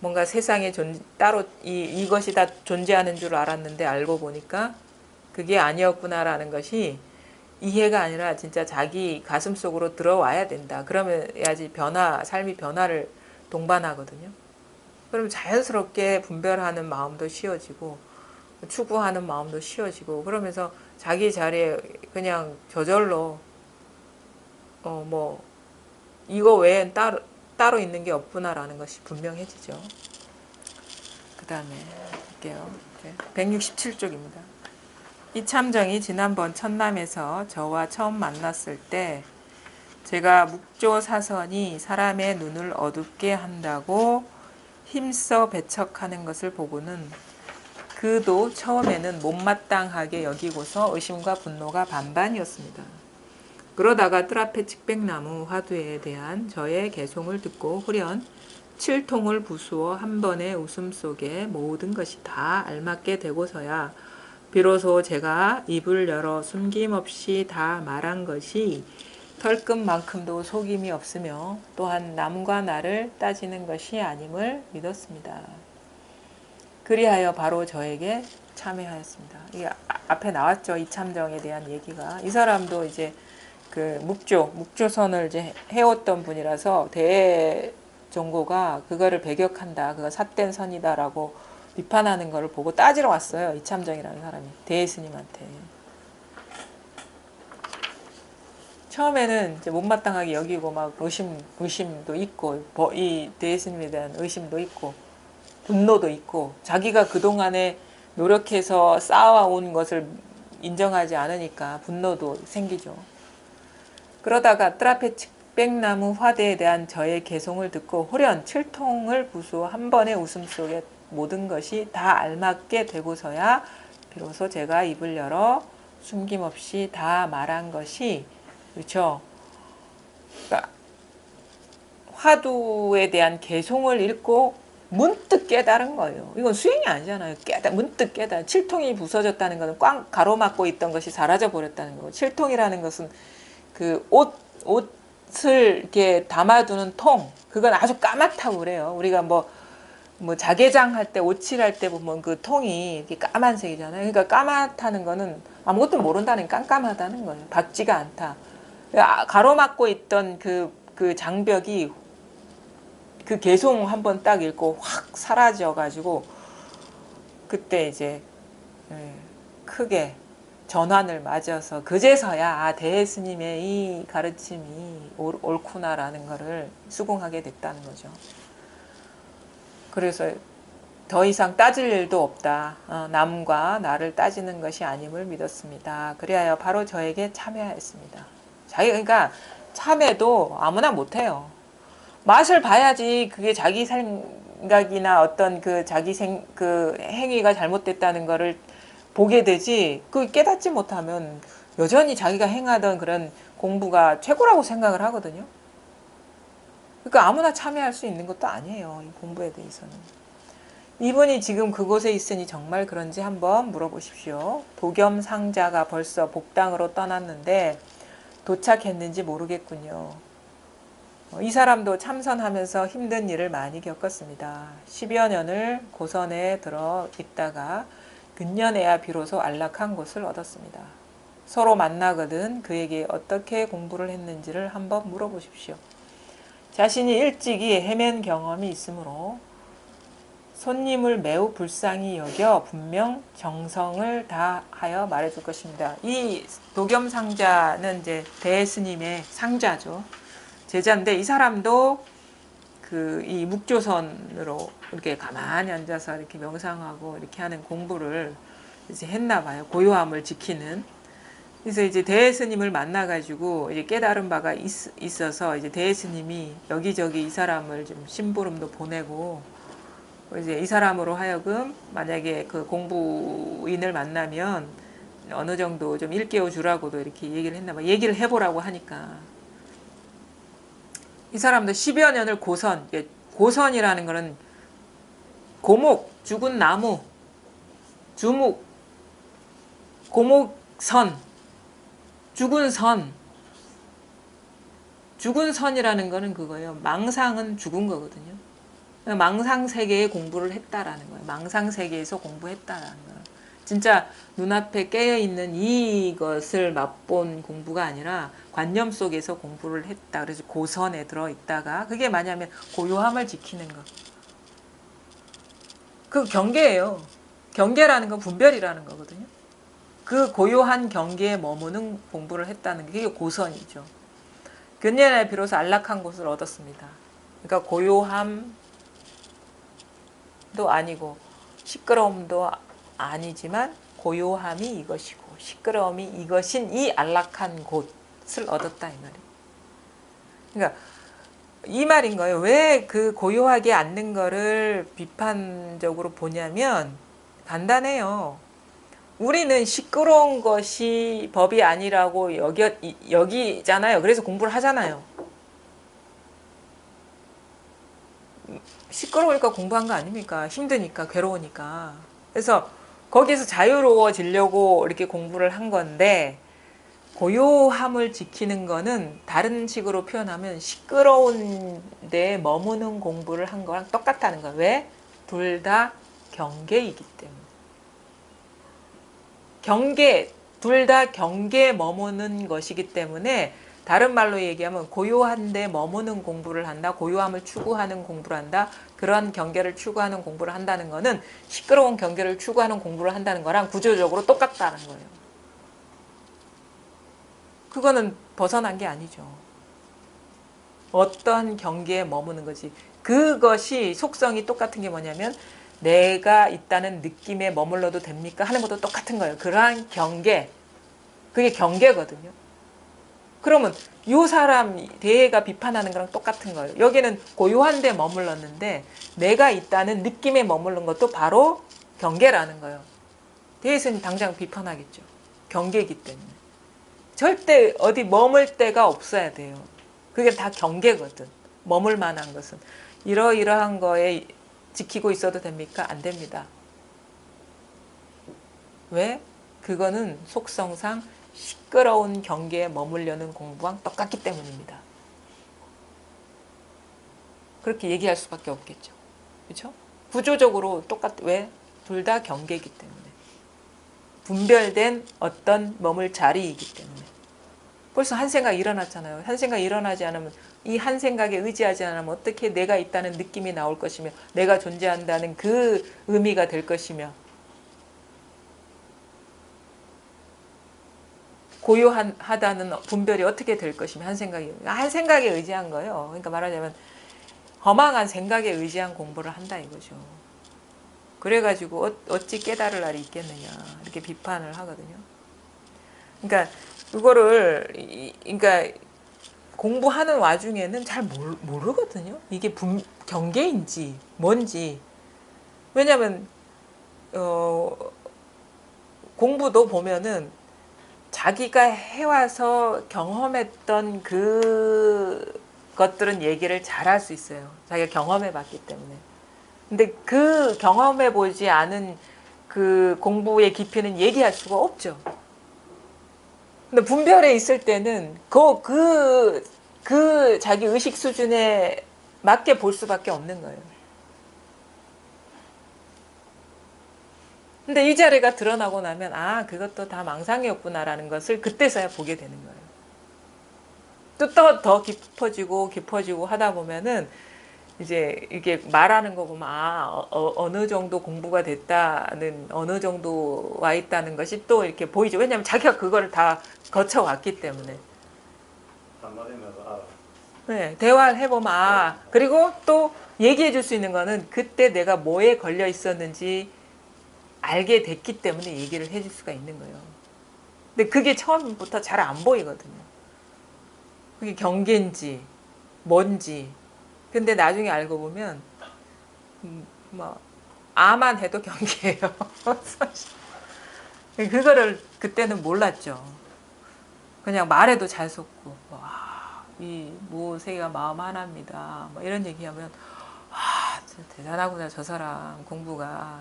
뭔가 세상에 따로 이것이 다 존재하는 줄 알았는데 알고 보니까 그게 아니었구나라는 것이 이해가 아니라 진짜 자기 가슴 속으로 들어와야 된다. 그러면야지 삶이 변화를 동반하거든요. 그럼 자연스럽게 분별하는 마음도 쉬워지고 추구하는 마음도 쉬워지고 그러면서 자기 자리에 그냥 저절로 이거 외엔 따로 있는 게 없구나라는 것이 분명해지죠. 그 다음에 볼게요. 167쪽입니다. 이참정이 지난번 천남에서 저와 처음 만났을 때 제가 묵조사선이 사람의 눈을 어둡게 한다고 힘써 배척하는 것을 보고는 그도 처음에는 못마땅하게 여기고서 의심과 분노가 반반이었습니다. 그러다가 뜰 앞에 측백나무 화두에 대한 저의 개송을 듣고 후련 7통을 부수어 한 번의 웃음 속에 모든 것이 다 알맞게 되고서야 비로소 제가 입을 열어 숨김없이 다 말한 것이 털끝만큼도 속임이 없으며 또한 남과 나를 따지는 것이 아님을 믿었습니다. 그리하여 바로 저에게 참여하였습니다. 이게 앞에 나왔죠. 이참정에 대한 얘기가. 이 사람도 이제 그 묵조선을 이제 해왔던 분이라서 대종고가 그거를 배격한다. 그거 삿된 선이다라고 비판하는 것을 보고 따지러 왔어요. 이참정이라는 사람이 대스님한테. 처음에는 이제 못마땅하게 여기고 막 의심도 있고 이 대스님에 대한 의심도 있고 분노도 있고 자기가 그동안에 노력해서 쌓아온 것을 인정하지 않으니까 분노도 생기죠. 그러다가 뜰 앞에 측백나무 화대에 대한 저의 개송을 듣고 호련 7통을 부수어 한 번의 웃음 속에 모든 것이 다 알맞게 되고서야 비로소 제가 입을 열어 숨김없이 다 말한 것이 그렇죠. 그러니까 화두에 대한 개송을 읽고 문득 깨달은 거예요. 이건 수행이 아니잖아요. 문득 깨달아. 7통이 부서졌다는 것은 꽉 가로막고 있던 것이 사라져 버렸다는 거고 7통이라는 것은 그 옷을 이렇게 담아두는 통, 그건 아주 까맣다고 그래요. 우리가 뭐 자개장 할 때, 옷칠할 때 보면 그 통이 이렇게 까만색이잖아요. 그러니까 까맣다는 거는 아무것도 모른다는 깜깜하다는 거예요. 밝지가 않다. 가로막고 있던 그 장벽이 그 개송 한번 딱 읽고 확 사라져가지고 그때 이제 크게 전환을 맞아서 그제서야 대스님의 이 가르침이 옳구나라는 것을 수긍하게 됐다는 거죠. 그래서 더 이상 따질 일도 없다. 남과 나를 따지는 것이 아님을 믿었습니다. 그리하여 바로 저에게 참여하였습니다. 그러니까 참여도 아무나 못해요. 맛을 봐야지 그게 자기 생각이나 어떤 그 자기 그 행위가 잘못됐다는 거를 보게 되지 그 깨닫지 못하면 여전히 자기가 행하던 그런 공부가 최고라고 생각을 하거든요. 그러니까 아무나 참여할 수 있는 것도 아니에요. 이 공부에 대해서는. 이분이 지금 그곳에 있으니 정말 그런지 한번 물어보십시오. 도겸상자가 벌써 복당으로 떠났는데 도착했는지 모르겠군요. 이 사람도 참선하면서 힘든 일을 많이 겪었습니다. 10여 년을 고선에 들어 있다가 근년에야 비로소 안락한 곳을 얻었습니다. 서로 만나거든 그에게 어떻게 공부를 했는지를 한번 물어보십시오. 자신이 일찍이 헤맨 경험이 있으므로 손님을 매우 불쌍히 여겨 분명 정성을 다하여 말해줄 것입니다. 이 도겸상자는 이제 대스님의 상자죠. 제자인데 이 사람도 이 묵조선으로 이렇게 가만히 앉아서 이렇게 명상하고 이렇게 하는 공부를 이제 했나 봐요. 고요함을 지키는. 그래서 이제 대스님을 만나가지고 이제 깨달은 바가 있어서 이제 대스님이 여기저기 이 사람을 좀 심부름도 보내고 이제 이 사람으로 하여금 만약에 그 공부인을 만나면 어느 정도 좀 일깨워 주라고도 이렇게 얘기를 했나 봐. 얘기를 해보라고 하니까. 이 사람도 10여 년을 고선이라는 거는 고목, 죽은 나무, 주목, 고목선, 죽은 선. 죽은 선이라는 거는 그거예요. 망상은 죽은 거거든요. 망상 세계에 공부를 했다라는 거예요. 망상 세계에서 공부했다라는 거예요. 진짜 눈앞에 깨어있는 이것을 맛본 공부가 아니라 관념 속에서 공부를 했다. 그래서 고선에 들어있다가 그게 뭐냐면 고요함을 지키는 것. 그 경계예요. 경계라는 건 분별이라는 거거든요. 그 고요한 경계에 머무는 공부를 했다는 게 그게 고선이죠. 근년에 비로소 안락한 곳을 얻었습니다. 그러니까 고요함도 아니고 시끄러움도 아니지만 고요함이 이것이고 시끄러움이 이것인 이 안락한 곳을 얻었다 이 말이에요. 그러니까 이 말인 거예요. 왜 그 고요하게 앉는 거를 비판적으로 보냐면 간단해요. 우리는 시끄러운 것이 법이 아니라고 여기잖아요. 그래서 공부를 하잖아요. 시끄러우니까 공부한 거 아닙니까? 힘드니까, 괴로우니까. 그래서 거기서 자유로워지려고 이렇게 공부를 한 건데 고요함을 지키는 거는 다른 식으로 표현하면 시끄러운 데에 머무는 공부를 한 거랑 똑같다는 거예요. 왜? 둘 다 경계이기 때문에. 둘 다 경계에 머무는 것이기 때문에 다른 말로 얘기하면 고요한 데 머무는 공부를 한다. 고요함을 추구하는 공부를 한다. 그런 경계를 추구하는 공부를 한다는 거는 시끄러운 경계를 추구하는 공부를 한다는 거랑 구조적으로 똑같다는 거예요. 그거는 벗어난 게 아니죠. 어떤 경계에 머무는 거지. 그것이 속성이 똑같은 게 뭐냐면 내가 있다는 느낌에 머물러도 됩니까? 하는 것도 똑같은 거예요. 그러한 경계. 그게 경계거든요. 그러면 이 사람 대해가 비판하는 거랑 똑같은 거예요. 여기는 고요한 데 머물렀는데 내가 있다는 느낌에 머무른 것도 바로 경계라는 거예요. 대해는 당장 비판하겠죠. 경계이기 때문에. 절대 어디 머물 데가 없어야 돼요. 그게 다 경계거든. 머물 만한 것은. 이러이러한 거에 지키고 있어도 됩니까? 안 됩니다. 왜? 그거는 속성상 시끄러운 경계에 머물려는 공부랑 똑같기 때문입니다. 그렇게 얘기할 수밖에 없겠죠. 그렇죠? 구조적으로 왜? 둘 다 경계이기 때문에. 분별된 어떤 머물 자리이기 때문에. 벌써 한 생각 일어났잖아요. 한 생각 일어나지 않으면 이 한 생각에 의지하지 않으면 어떻게 내가 있다는 느낌이 나올 것이며 내가 존재한다는 그 의미가 될 것이며 고요하다는 분별이 어떻게 될 것이며 한 생각에 의지한 거예요. 그러니까 말하자면 허망한 생각에 의지한 공부를 한다 이거죠. 그래가지고 어찌 깨달을 날이 있겠느냐 이렇게 비판을 하거든요. 그러니까 그거를 그러니까 공부하는 와중에는 잘 모르거든요. 이게 경계인지 뭔지. 왜냐하면 공부도 보면은 자기가 해와서 경험했던 그 것들은 얘기를 잘할 수 있어요. 자기가 경험해 봤기 때문에. 근데 그 경험해 보지 않은 그 공부의 깊이는 얘기할 수가 없죠. 근데 분별에 있을 때는 그 자기 의식 수준에 맞게 볼 수밖에 없는 거예요. 근데 이 자리가 드러나고 나면 아 그것도 다 망상이었구나라는 것을 그때서야 보게 되는 거예요. 또 더 깊어지고 하다 보면은 이제 이게 말하는 거 보면 어느 정도 공부가 됐다는 어느 정도 와 있다는 것이 또 이렇게 보이죠. 왜냐하면 자기가 그거를 다 거쳐왔기 때문에. 한마디면서 알아. 네, 대화를 해보면 그리고 또 얘기해 줄 수 있는 거는 그때 내가 뭐에 걸려 있었는지 알게 됐기 때문에 얘기를 해줄 수가 있는 거예요. 근데 그게 처음부터 잘 안 보이거든요. 그게 경계인지 뭔지. 근데 나중에 알고 보면 뭐 아만 해도 경계예요. 그거를 그때는 몰랐죠. 그냥 말해도 잘 속고 이 모세가 마음 하나입니다. 뭐 이런 얘기하면 진짜 대단하구나 저 사람 공부가.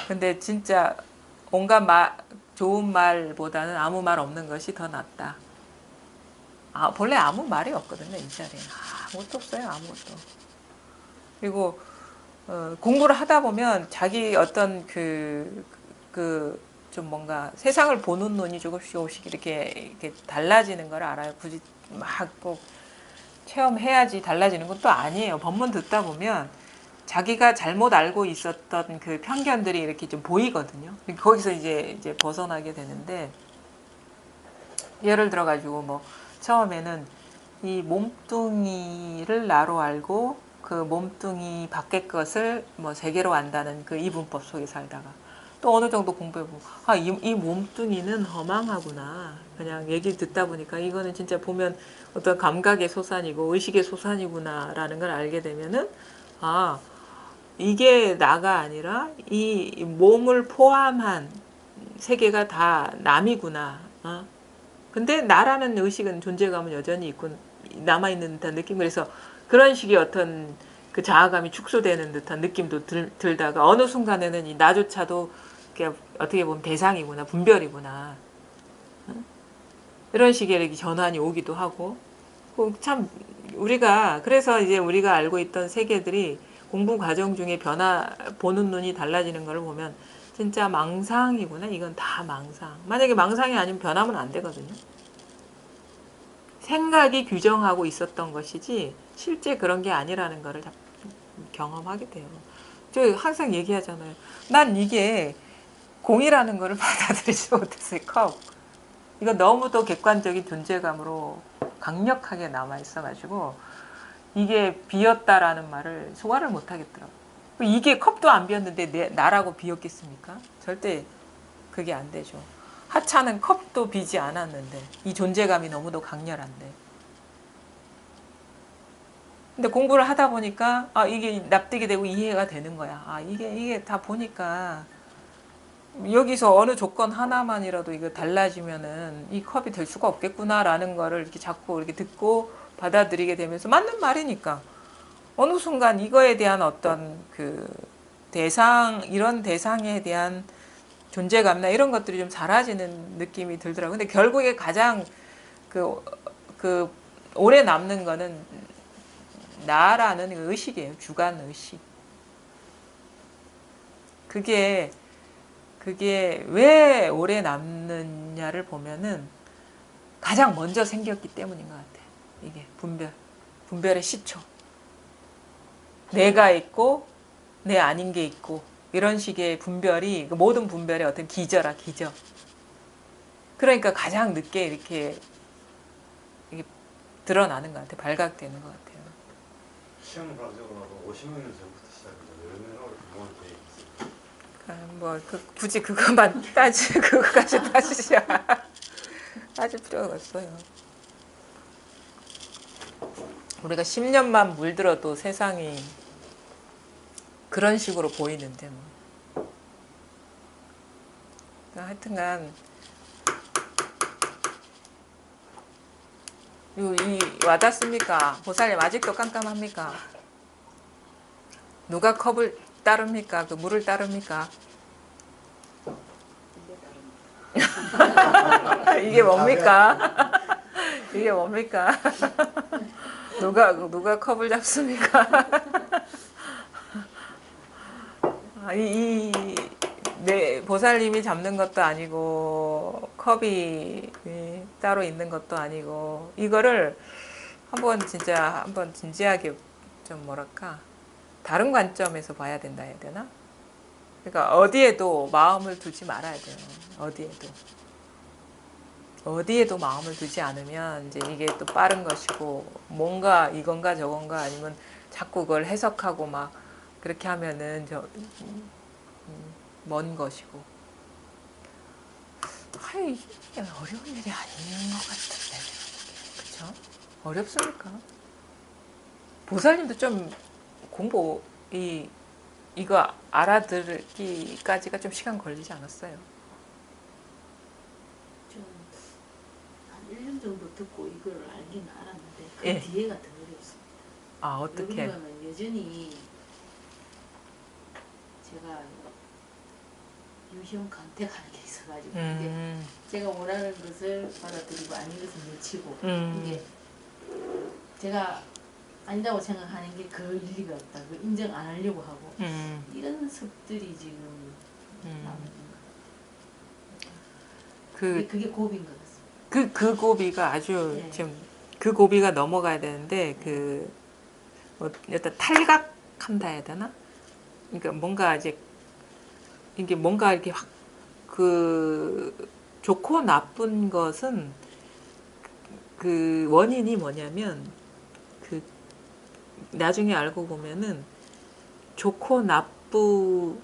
근데 진짜 온갖 좋은 말보다는 아무 말 없는 것이 더 낫다. 본래 아무 말이 없거든요 이 자리에. 아무것도 없어요 아무것도. 그리고 공부를 하다 보면 자기 어떤 좀 뭔가 세상을 보는 눈이 조금씩 이렇게 달라지는 걸 알아요. 굳이 막 꼭 체험해야지 달라지는 건 또 아니에요. 법문 듣다 보면 자기가 잘못 알고 있었던 그 편견들이 이렇게 좀 보이거든요. 거기서 이제 벗어나게 되는데 예를 들어 가지고 뭐 처음에는 이 몸뚱이를 나로 알고 그 몸뚱이 밖의 것을 뭐 세계로 안다는 그 이분법 속에 살다가 또 어느 정도 공부해보고 이 몸뚱이는 허망하구나. 그냥 얘기 듣다 보니까 이거는 진짜 보면 어떤 감각의 소산이고 의식의 소산이구나 라는 걸 알게 되면은 이게 나가 아니라 이 몸을 포함한 세계가 다 남이구나. 근데 나라는 의식은 존재감은 여전히 있고 남아있는 듯한 느낌. 그래서 그런 식의 어떤 그 자아감이 축소되는 듯한 느낌도 들다가 어느 순간에는 이 나조차도 어떻게 보면 대상이구나, 분별이구나. 이런 식의 이렇게 전환이 오기도 하고. 참 우리가 그래서 이제 우리가 알고 있던 세계들이 공부 과정 중에 보는 눈이 달라지는 걸 보면 진짜 망상이구나. 이건 다 망상. 만약에 망상이 아니면 변하면 안 되거든요. 생각이 규정하고 있었던 것이지 실제 그런 게 아니라는 거를 경험하게 돼요. 저 항상 얘기하잖아요. 난 이게 공이라는 거를 받아들이지 못했어요. 컵. 이거 너무도 객관적인 존재감으로 강력하게 남아있어가지고 이게 비었다라는 말을 소화를 못하겠더라고요. 이게 컵도 안 비었는데 나라고 비었겠습니까? 절대 그게 안 되죠. 하찮은 컵도 비지 않았는데 이 존재감이 너무도 강렬한데. 근데 공부를 하다 보니까 이게 납득이 되고 이해가 되는 거야. 이게 다 보니까 여기서 어느 조건 하나만이라도 이거 달라지면은 이 컵이 될 수가 없겠구나라는 거를 이렇게 자꾸 이렇게 듣고 받아들이게 되면서 맞는 말이니까 어느 순간 이거에 대한 어떤 그 이런 대상에 대한 존재감이나 이런 것들이 좀 사라지는 느낌이 들더라고요. 근데 결국에 가장 그 오래 남는 거는 나라는 의식이에요. 주관 의식. 그게 왜 오래 남느냐를 보면은 가장 먼저 생겼기 때문인 것 같아요. 이게 분별의 시초. 내가 있고 내 아닌 게 있고 이런 식의 분별이 모든 분별의 어떤 기저라 기저. 그러니까 가장 늦게 이렇게 드러나는 것 같아요. 발각되는 것 같아요. 시험을 하려고 하고 50년 전부터 시작해서 여러 명으로 공부한 계획이 있어요. 굳이 그것만 그거까지 따질 필요가 없어요. 우리가 10년만 물들어도 세상이 그런 식으로 보이는데 뭐. 하여튼간 이 와닿습니까? 보살님 아직도 깜깜합니까? 누가 컵을 따릅니까? 그 물을 따릅니까? 이게 뭡니까? 이게 뭡니까? 누가 컵을 잡습니까? 내 보살님이 잡는 것도 아니고 컵이 따로 있는 것도 아니고 이거를 한번 진지하게 좀 뭐랄까 다른 관점에서 봐야 된다 해야 되나? 그러니까 어디에도 마음을 두지 말아야 돼요. 어디에도 마음을 두지 않으면 이제 이게 또 빠른 것이고 뭔가 이건가 저건가 아니면 자꾸 그걸 해석하고 막 그렇게 하면은 먼 것이고. 이게 어려운 일이 아닌 것 같은데. 그쵸? 어렵습니까? 보살님도 좀 공부 이거 알아들기까지가 좀 시간 걸리지 않았어요? 좀 한 1년 정도 듣고 이걸 알긴 알았는데 그 예. 뒤에가 더 어렵습니다. 아, 어떻게? 왜 그러냐면 여전히 제가 유형 간택하는 게 있어가지고 이게 제가 원하는 것을 받아들이고 아닌 것을 내치고 이게 제가 아니다고 생각하는 게 그 일리가 없다. 그 인정 안 하려고 하고 이런 습들이 지금 남는 것 같아요. 그게 고비인 것 같습니다. 그 고비가 아주 네. 지금 그 고비가 넘어가야 되는데 일단 탈각한다 해야 되나? 그러니까 뭔가 이제 이게 뭔가 이렇게 확 좋고 나쁜 것은 그 원인이 뭐냐면 나중에 알고 보면은 좋고 나쁨이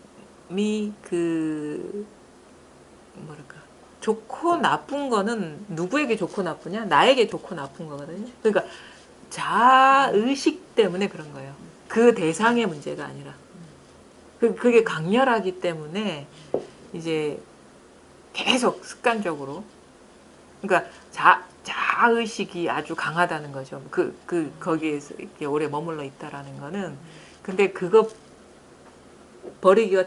뭐랄까 좋고 나쁜 거는 누구에게 좋고 나쁘냐? 나에게 좋고 나쁜 거거든요. 그러니까 자의식 때문에 그런 거예요. 그 대상의 문제가 아니라 그게 강렬하기 때문에 이제 계속 습관적으로 그러니까 자의식이 아주 강하다는 거죠. 거기에서 이렇게 오래 머물러 있다라는 거는 근데 그거 버리기가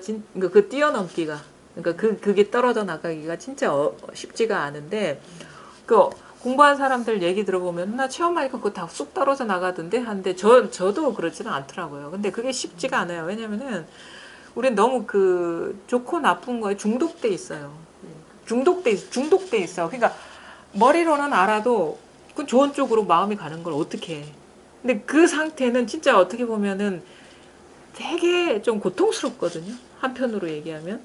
그 뛰어넘기가 그러니까 그게 떨어져 나가기가 진짜 쉽지가 않은데 공부한 사람들 얘기 들어보면 나 체험하니까 그거 다 쑥 떨어져 나가던데 하는데 저도 그렇지는 않더라고요. 근데 그게 쉽지가 않아요. 왜냐면은 우리는 너무 좋고 나쁜 거에 중독돼 있어요. 중독돼 있어. 그러니까 머리로는 알아도 그 좋은 쪽으로 마음이 가는 걸 어떻게 해. 근데 그 상태는 진짜 어떻게 보면은 되게 좀 고통스럽거든요. 한편으로 얘기하면.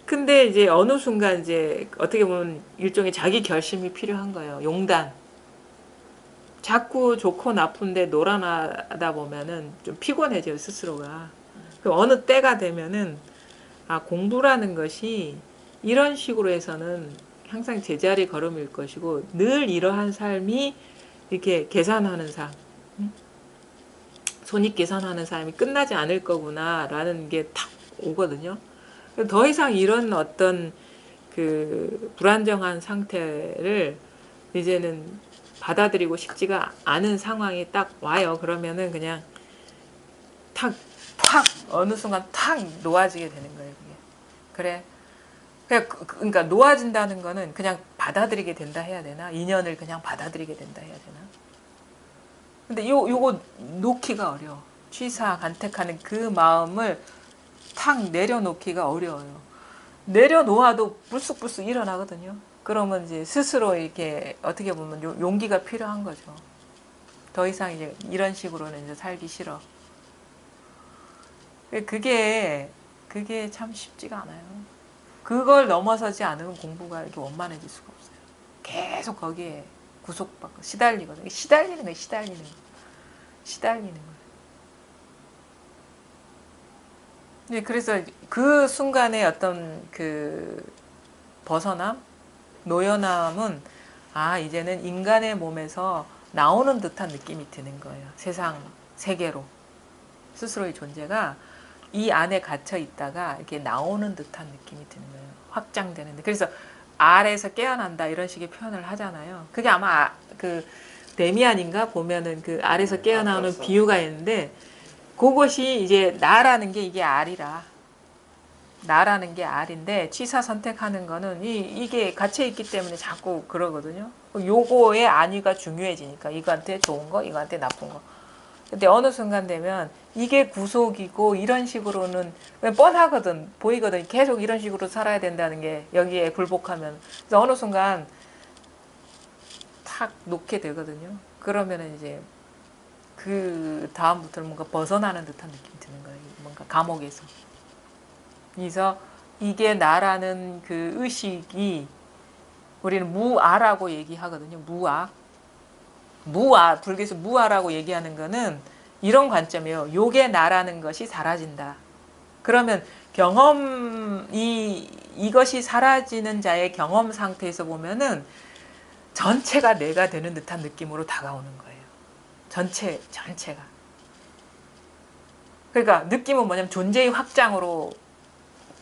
근데 이제 어느 순간 이제 어떻게 보면 일종의 자기 결심이 필요한 거예요. 용단. 자꾸 좋고 나쁜데 놀아나다 보면은 좀 피곤해져요, 스스로가. 어느 때가 되면은 공부라는 것이 이런 식으로 해서는 항상 제자리 걸음일 것이고 늘 이러한 삶이 이렇게 계산하는 삶, 손익 계산하는 삶이 끝나지 않을 거구나라는 게 탁 오거든요. 더 이상 이런 어떤 불안정한 상태를 이제는 받아들이고 싶지가 않은 상황이 딱 와요. 그러면은 그냥 탁 어느 순간 탁 놓아지게 되는 거예요. 그게. 그래. 그러니까 놓아진다는 거는 그냥 받아들이게 된다 해야 되나? 인연을 그냥 받아들이게 된다 해야 되나? 근데 요거 놓기가 어려워. 취사, 간택하는 그 마음을 탁 내려놓기가 어려워요. 내려놓아도 불쑥불쑥 일어나거든요. 그러면 이제 스스로 이렇게 어떻게 보면 용기가 필요한 거죠. 더 이상 이제 이런 식으로는 이제 살기 싫어. 그게 참 쉽지가 않아요. 그걸 넘어서지 않으면 공부가 이렇게 원만해질 수가 없어요. 계속 거기에 구속받고 시달리거든요. 시달리는 거예요. 네, 그래서 그 순간의 어떤 벗어남, 노연함은 이제는 인간의 몸에서 나오는 듯한 느낌이 드는 거예요. 세계로. 스스로의 존재가 이 안에 갇혀 있다가 이렇게 나오는 듯한 느낌이 드는 거예요. 확장되는데 그래서 알에서 깨어난다 이런 식의 표현을 하잖아요. 그게 아마 그 데미안인가 보면은 그 알에서 깨어나오는 비유가 있는데 그것이 이제 나라는 게 이게 알이라. 나라는 게 알인데 취사 선택하는 거는 이게 갇혀 있기 때문에 자꾸 그러거든요. 요거의 안위가 중요해지니까 이거한테 좋은 거, 이거한테 나쁜 거. 근데 어느 순간 되면 이게 구속이고 이런 식으로는 뻔하거든, 보이거든. 계속 이런 식으로 살아야 된다는 게 여기에 굴복하면. 그래서 어느 순간 탁 놓게 되거든요. 그러면은 이제 그 다음부터는 뭔가 벗어나는 듯한 느낌이 드는 거예요. 뭔가 감옥에서. 그래서 이게 나라는 그 의식이 우리는 무아라고 얘기하거든요. 무아. 무아, 불교에서 무아라고 얘기하는 거는 이런 관점이에요. 요게 나라는 것이 사라진다. 그러면 이것이 사라지는 자의 경험 상태에서 보면은 전체가 내가 되는 듯한 느낌으로 다가오는 거예요. 전체가. 그러니까 느낌은 뭐냐면 존재의 확장으로,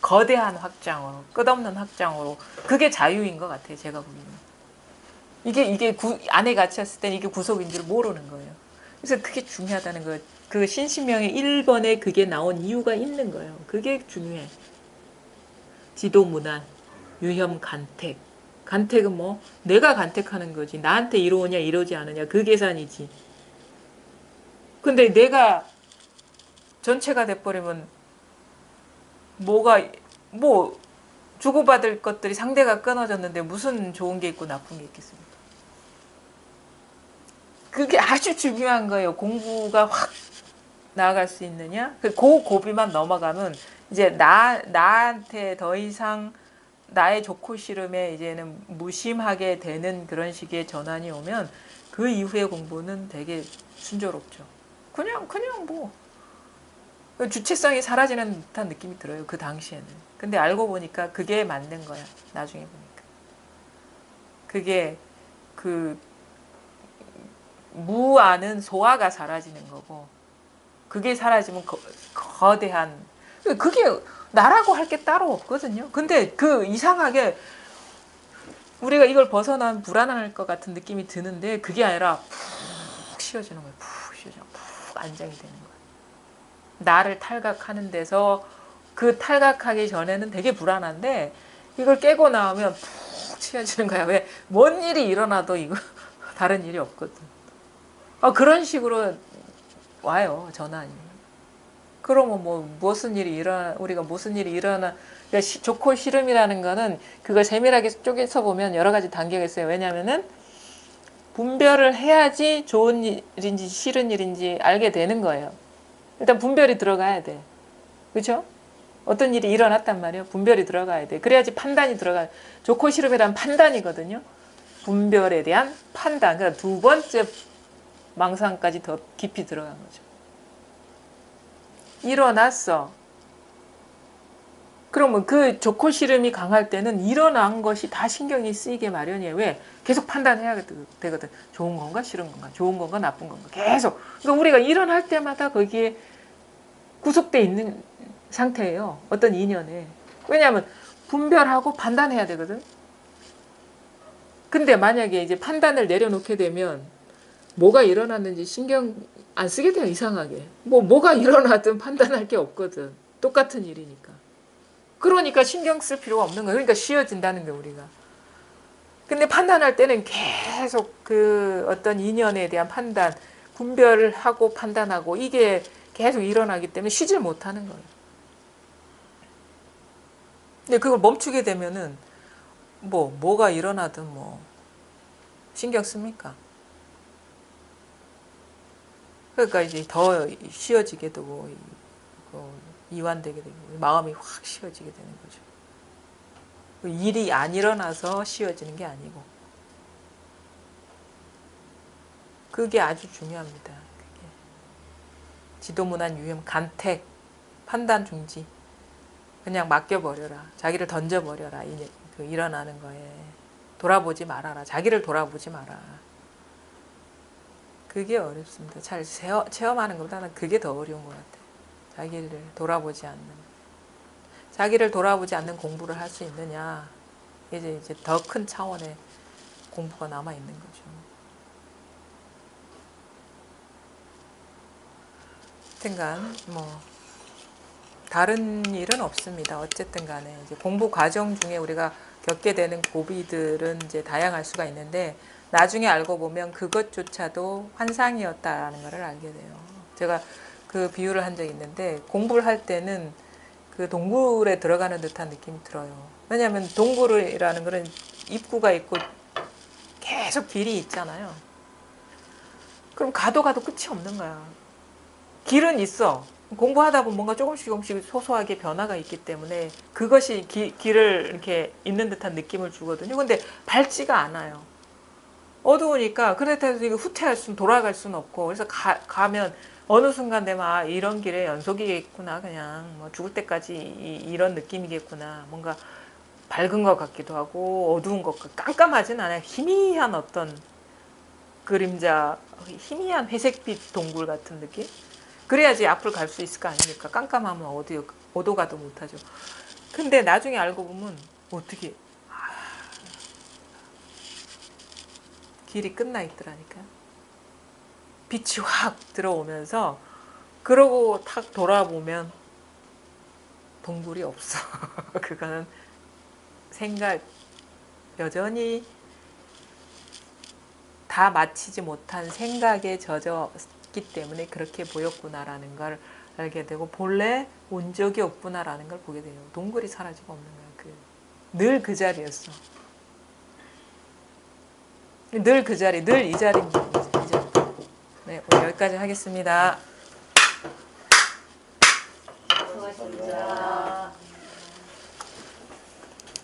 거대한 확장으로, 끝없는 확장으로. 그게 자유인 것 같아요. 제가 보기에는. 이게 안에 갇혔을 때 이게 구속인 줄 모르는 거예요. 그래서 그게 중요하다는 거예요. 그 신신명의 1번에 그게 나온 이유가 있는 거예요. 그게 중요해. 지도문안, 유혐, 간택. 간택은 뭐? 내가 간택하는 거지. 나한테 이로우냐 이러지 않으냐. 그 계산이지. 근데 내가 전체가 돼버리면 뭐 주고받을 것들이 상대가 끊어졌는데 무슨 좋은 게 있고 나쁜 게 있겠습니까? 그게 아주 중요한 거예요. 공부가 확 나아갈 수 있느냐? 그 고비만 넘어가면 이제 나한테 더 이상 나의 좋고 싫음에 이제는 무심하게 되는 그런 식의 전환이 오면 그 이후의 공부는 되게 순조롭죠. 그냥 뭐 주체성이 사라지는 듯한 느낌이 들어요. 그 당시에는. 근데 알고 보니까 그게 맞는 거야. 나중에 보니까. 그게 그 무아는 소아가 사라지는 거고 그게 사라지면 거대한 그게 나라고 할 게 따로 없거든요. 근데 그 이상하게 우리가 이걸 벗어나면 불안할 것 같은 느낌이 드는데 그게 아니라 푹 쉬어지는 거예요. 푹 쉬어지는 푹 안정이 되는 거예요. 나를 탈각하는 데서 그 탈각하기 전에는 되게 불안한데 이걸 깨고 나오면 푹 쉬어지는 거야. 왜? 뭔 일이 일어나도 이거 다른 일이 없거든. 그런 식으로 와요, 전환이. 그러면 우리가 무슨 일이 일어나, 그러니까 좋고 싫음이라는 거는 그걸 세밀하게 쪼개서 보면 여러 가지 단계가 있어요. 왜냐면은 분별을 해야지 좋은 일인지 싫은 일인지 알게 되는 거예요. 일단 분별이 들어가야 돼. 그렇죠? 어떤 일이 일어났단 말이에요. 분별이 들어가야 돼. 그래야지 판단이 들어가요. 좋고 싫음이란 판단이거든요. 분별에 대한 판단. 그러니까 두 번째 망상까지 더 깊이 들어간 거죠. 일어났어. 그러면 그 좋고 싫음이 강할 때는 일어난 것이 다 신경이 쓰이게 마련이에요. 왜? 계속 판단해야 되거든. 좋은 건가 싫은 건가, 좋은 건가 나쁜 건가 계속. 그러니까 우리가 일어날 때마다 거기에 구속돼 있는 상태예요. 어떤 인연에. 왜냐하면 분별하고 판단해야 되거든. 근데 만약에 이제 판단을 내려놓게 되면 뭐가 일어났는지 신경 안 쓰게 돼요. 이상하게. 뭐가 일어나든 판단할 게 없거든. 똑같은 일이니까. 그러니까 신경 쓸 필요가 없는 거예요. 그러니까 쉬어진다는 거예요. 우리가. 근데 판단할 때는 계속 그 어떤 인연에 대한 판단, 분별을 하고 판단하고 이게 계속 일어나기 때문에 쉬질 못하는 거예요. 근데 그걸 멈추게 되면은 뭐가 일어나든 신경 씁니까? 그러니까 이제 더 쉬어지게 되고 이완되게 되고 마음이 확 쉬어지게 되는 거죠. 일이 안 일어나서 쉬어지는 게 아니고 그게 아주 중요합니다. 그게. 지도문안 유혐 간택 판단 중지 그냥 맡겨버려라. 자기를 던져버려라. 일어나는 거에 돌아보지 말아라. 자기를 돌아보지 마라. 그게 어렵습니다. 잘 체험하는 것보다는 그게 더 어려운 것 같아요. 자기를 돌아보지 않는. 자기를 돌아보지 않는 공부를 할 수 있느냐. 이제 더 큰 차원의 공부가 남아 있는 거죠. 하여튼간 뭐 다른 일은 없습니다. 어쨌든 간에 이제 공부 과정 중에 우리가 겪게 되는 고비들은 이제 다양할 수가 있는데 나중에 알고 보면 그것조차도 환상이었다라는 것을 알게 돼요. 제가 그 비유를 한 적이 있는데 공부를 할 때는 그 동굴에 들어가는 듯한 느낌이 들어요. 왜냐하면 동굴이라는 것은 입구가 있고 계속 길이 있잖아요. 그럼 가도 끝이 없는 거야. 길은 있어. 공부하다 보면 뭔가 조금씩 소소하게 변화가 있기 때문에 그것이 길을 이렇게 있는 듯한 느낌을 주거든요. 근데 밝지가 않아요. 어두우니까 그렇다고 해서 후퇴할 수는 돌아갈 수는 없고 그래서 가면 어느 순간 되면 이런 길의 연속이겠구나. 그냥 뭐 죽을 때까지 이런 느낌이겠구나. 뭔가 밝은 것 같기도 하고 어두운 것 같고 깜깜하진 않아요. 희미한 어떤 그림자, 희미한 회색빛 동굴 같은 느낌? 그래야지 앞을 갈 수 있을 거 아닙니까? 깜깜하면 어디 가도 못하죠. 근데 나중에 알고 보면 어떻게 길이 끝나 있더라니까요. 빛이 확 들어오면서 그러고 탁 돌아보면 동굴이 없어. 그거는 여전히 다 마치지 못한 생각에 젖었기 때문에 그렇게 보였구나라는 걸 알게 되고 본래 온 적이 없구나라는 걸 보게 돼요. 동굴이 사라지고 없는 거야. 늘 그 자리였어. 늘 그 자리, 늘 이 자리입니다. 네, 오늘 여기까지 하겠습니다. 수고하셨습니다.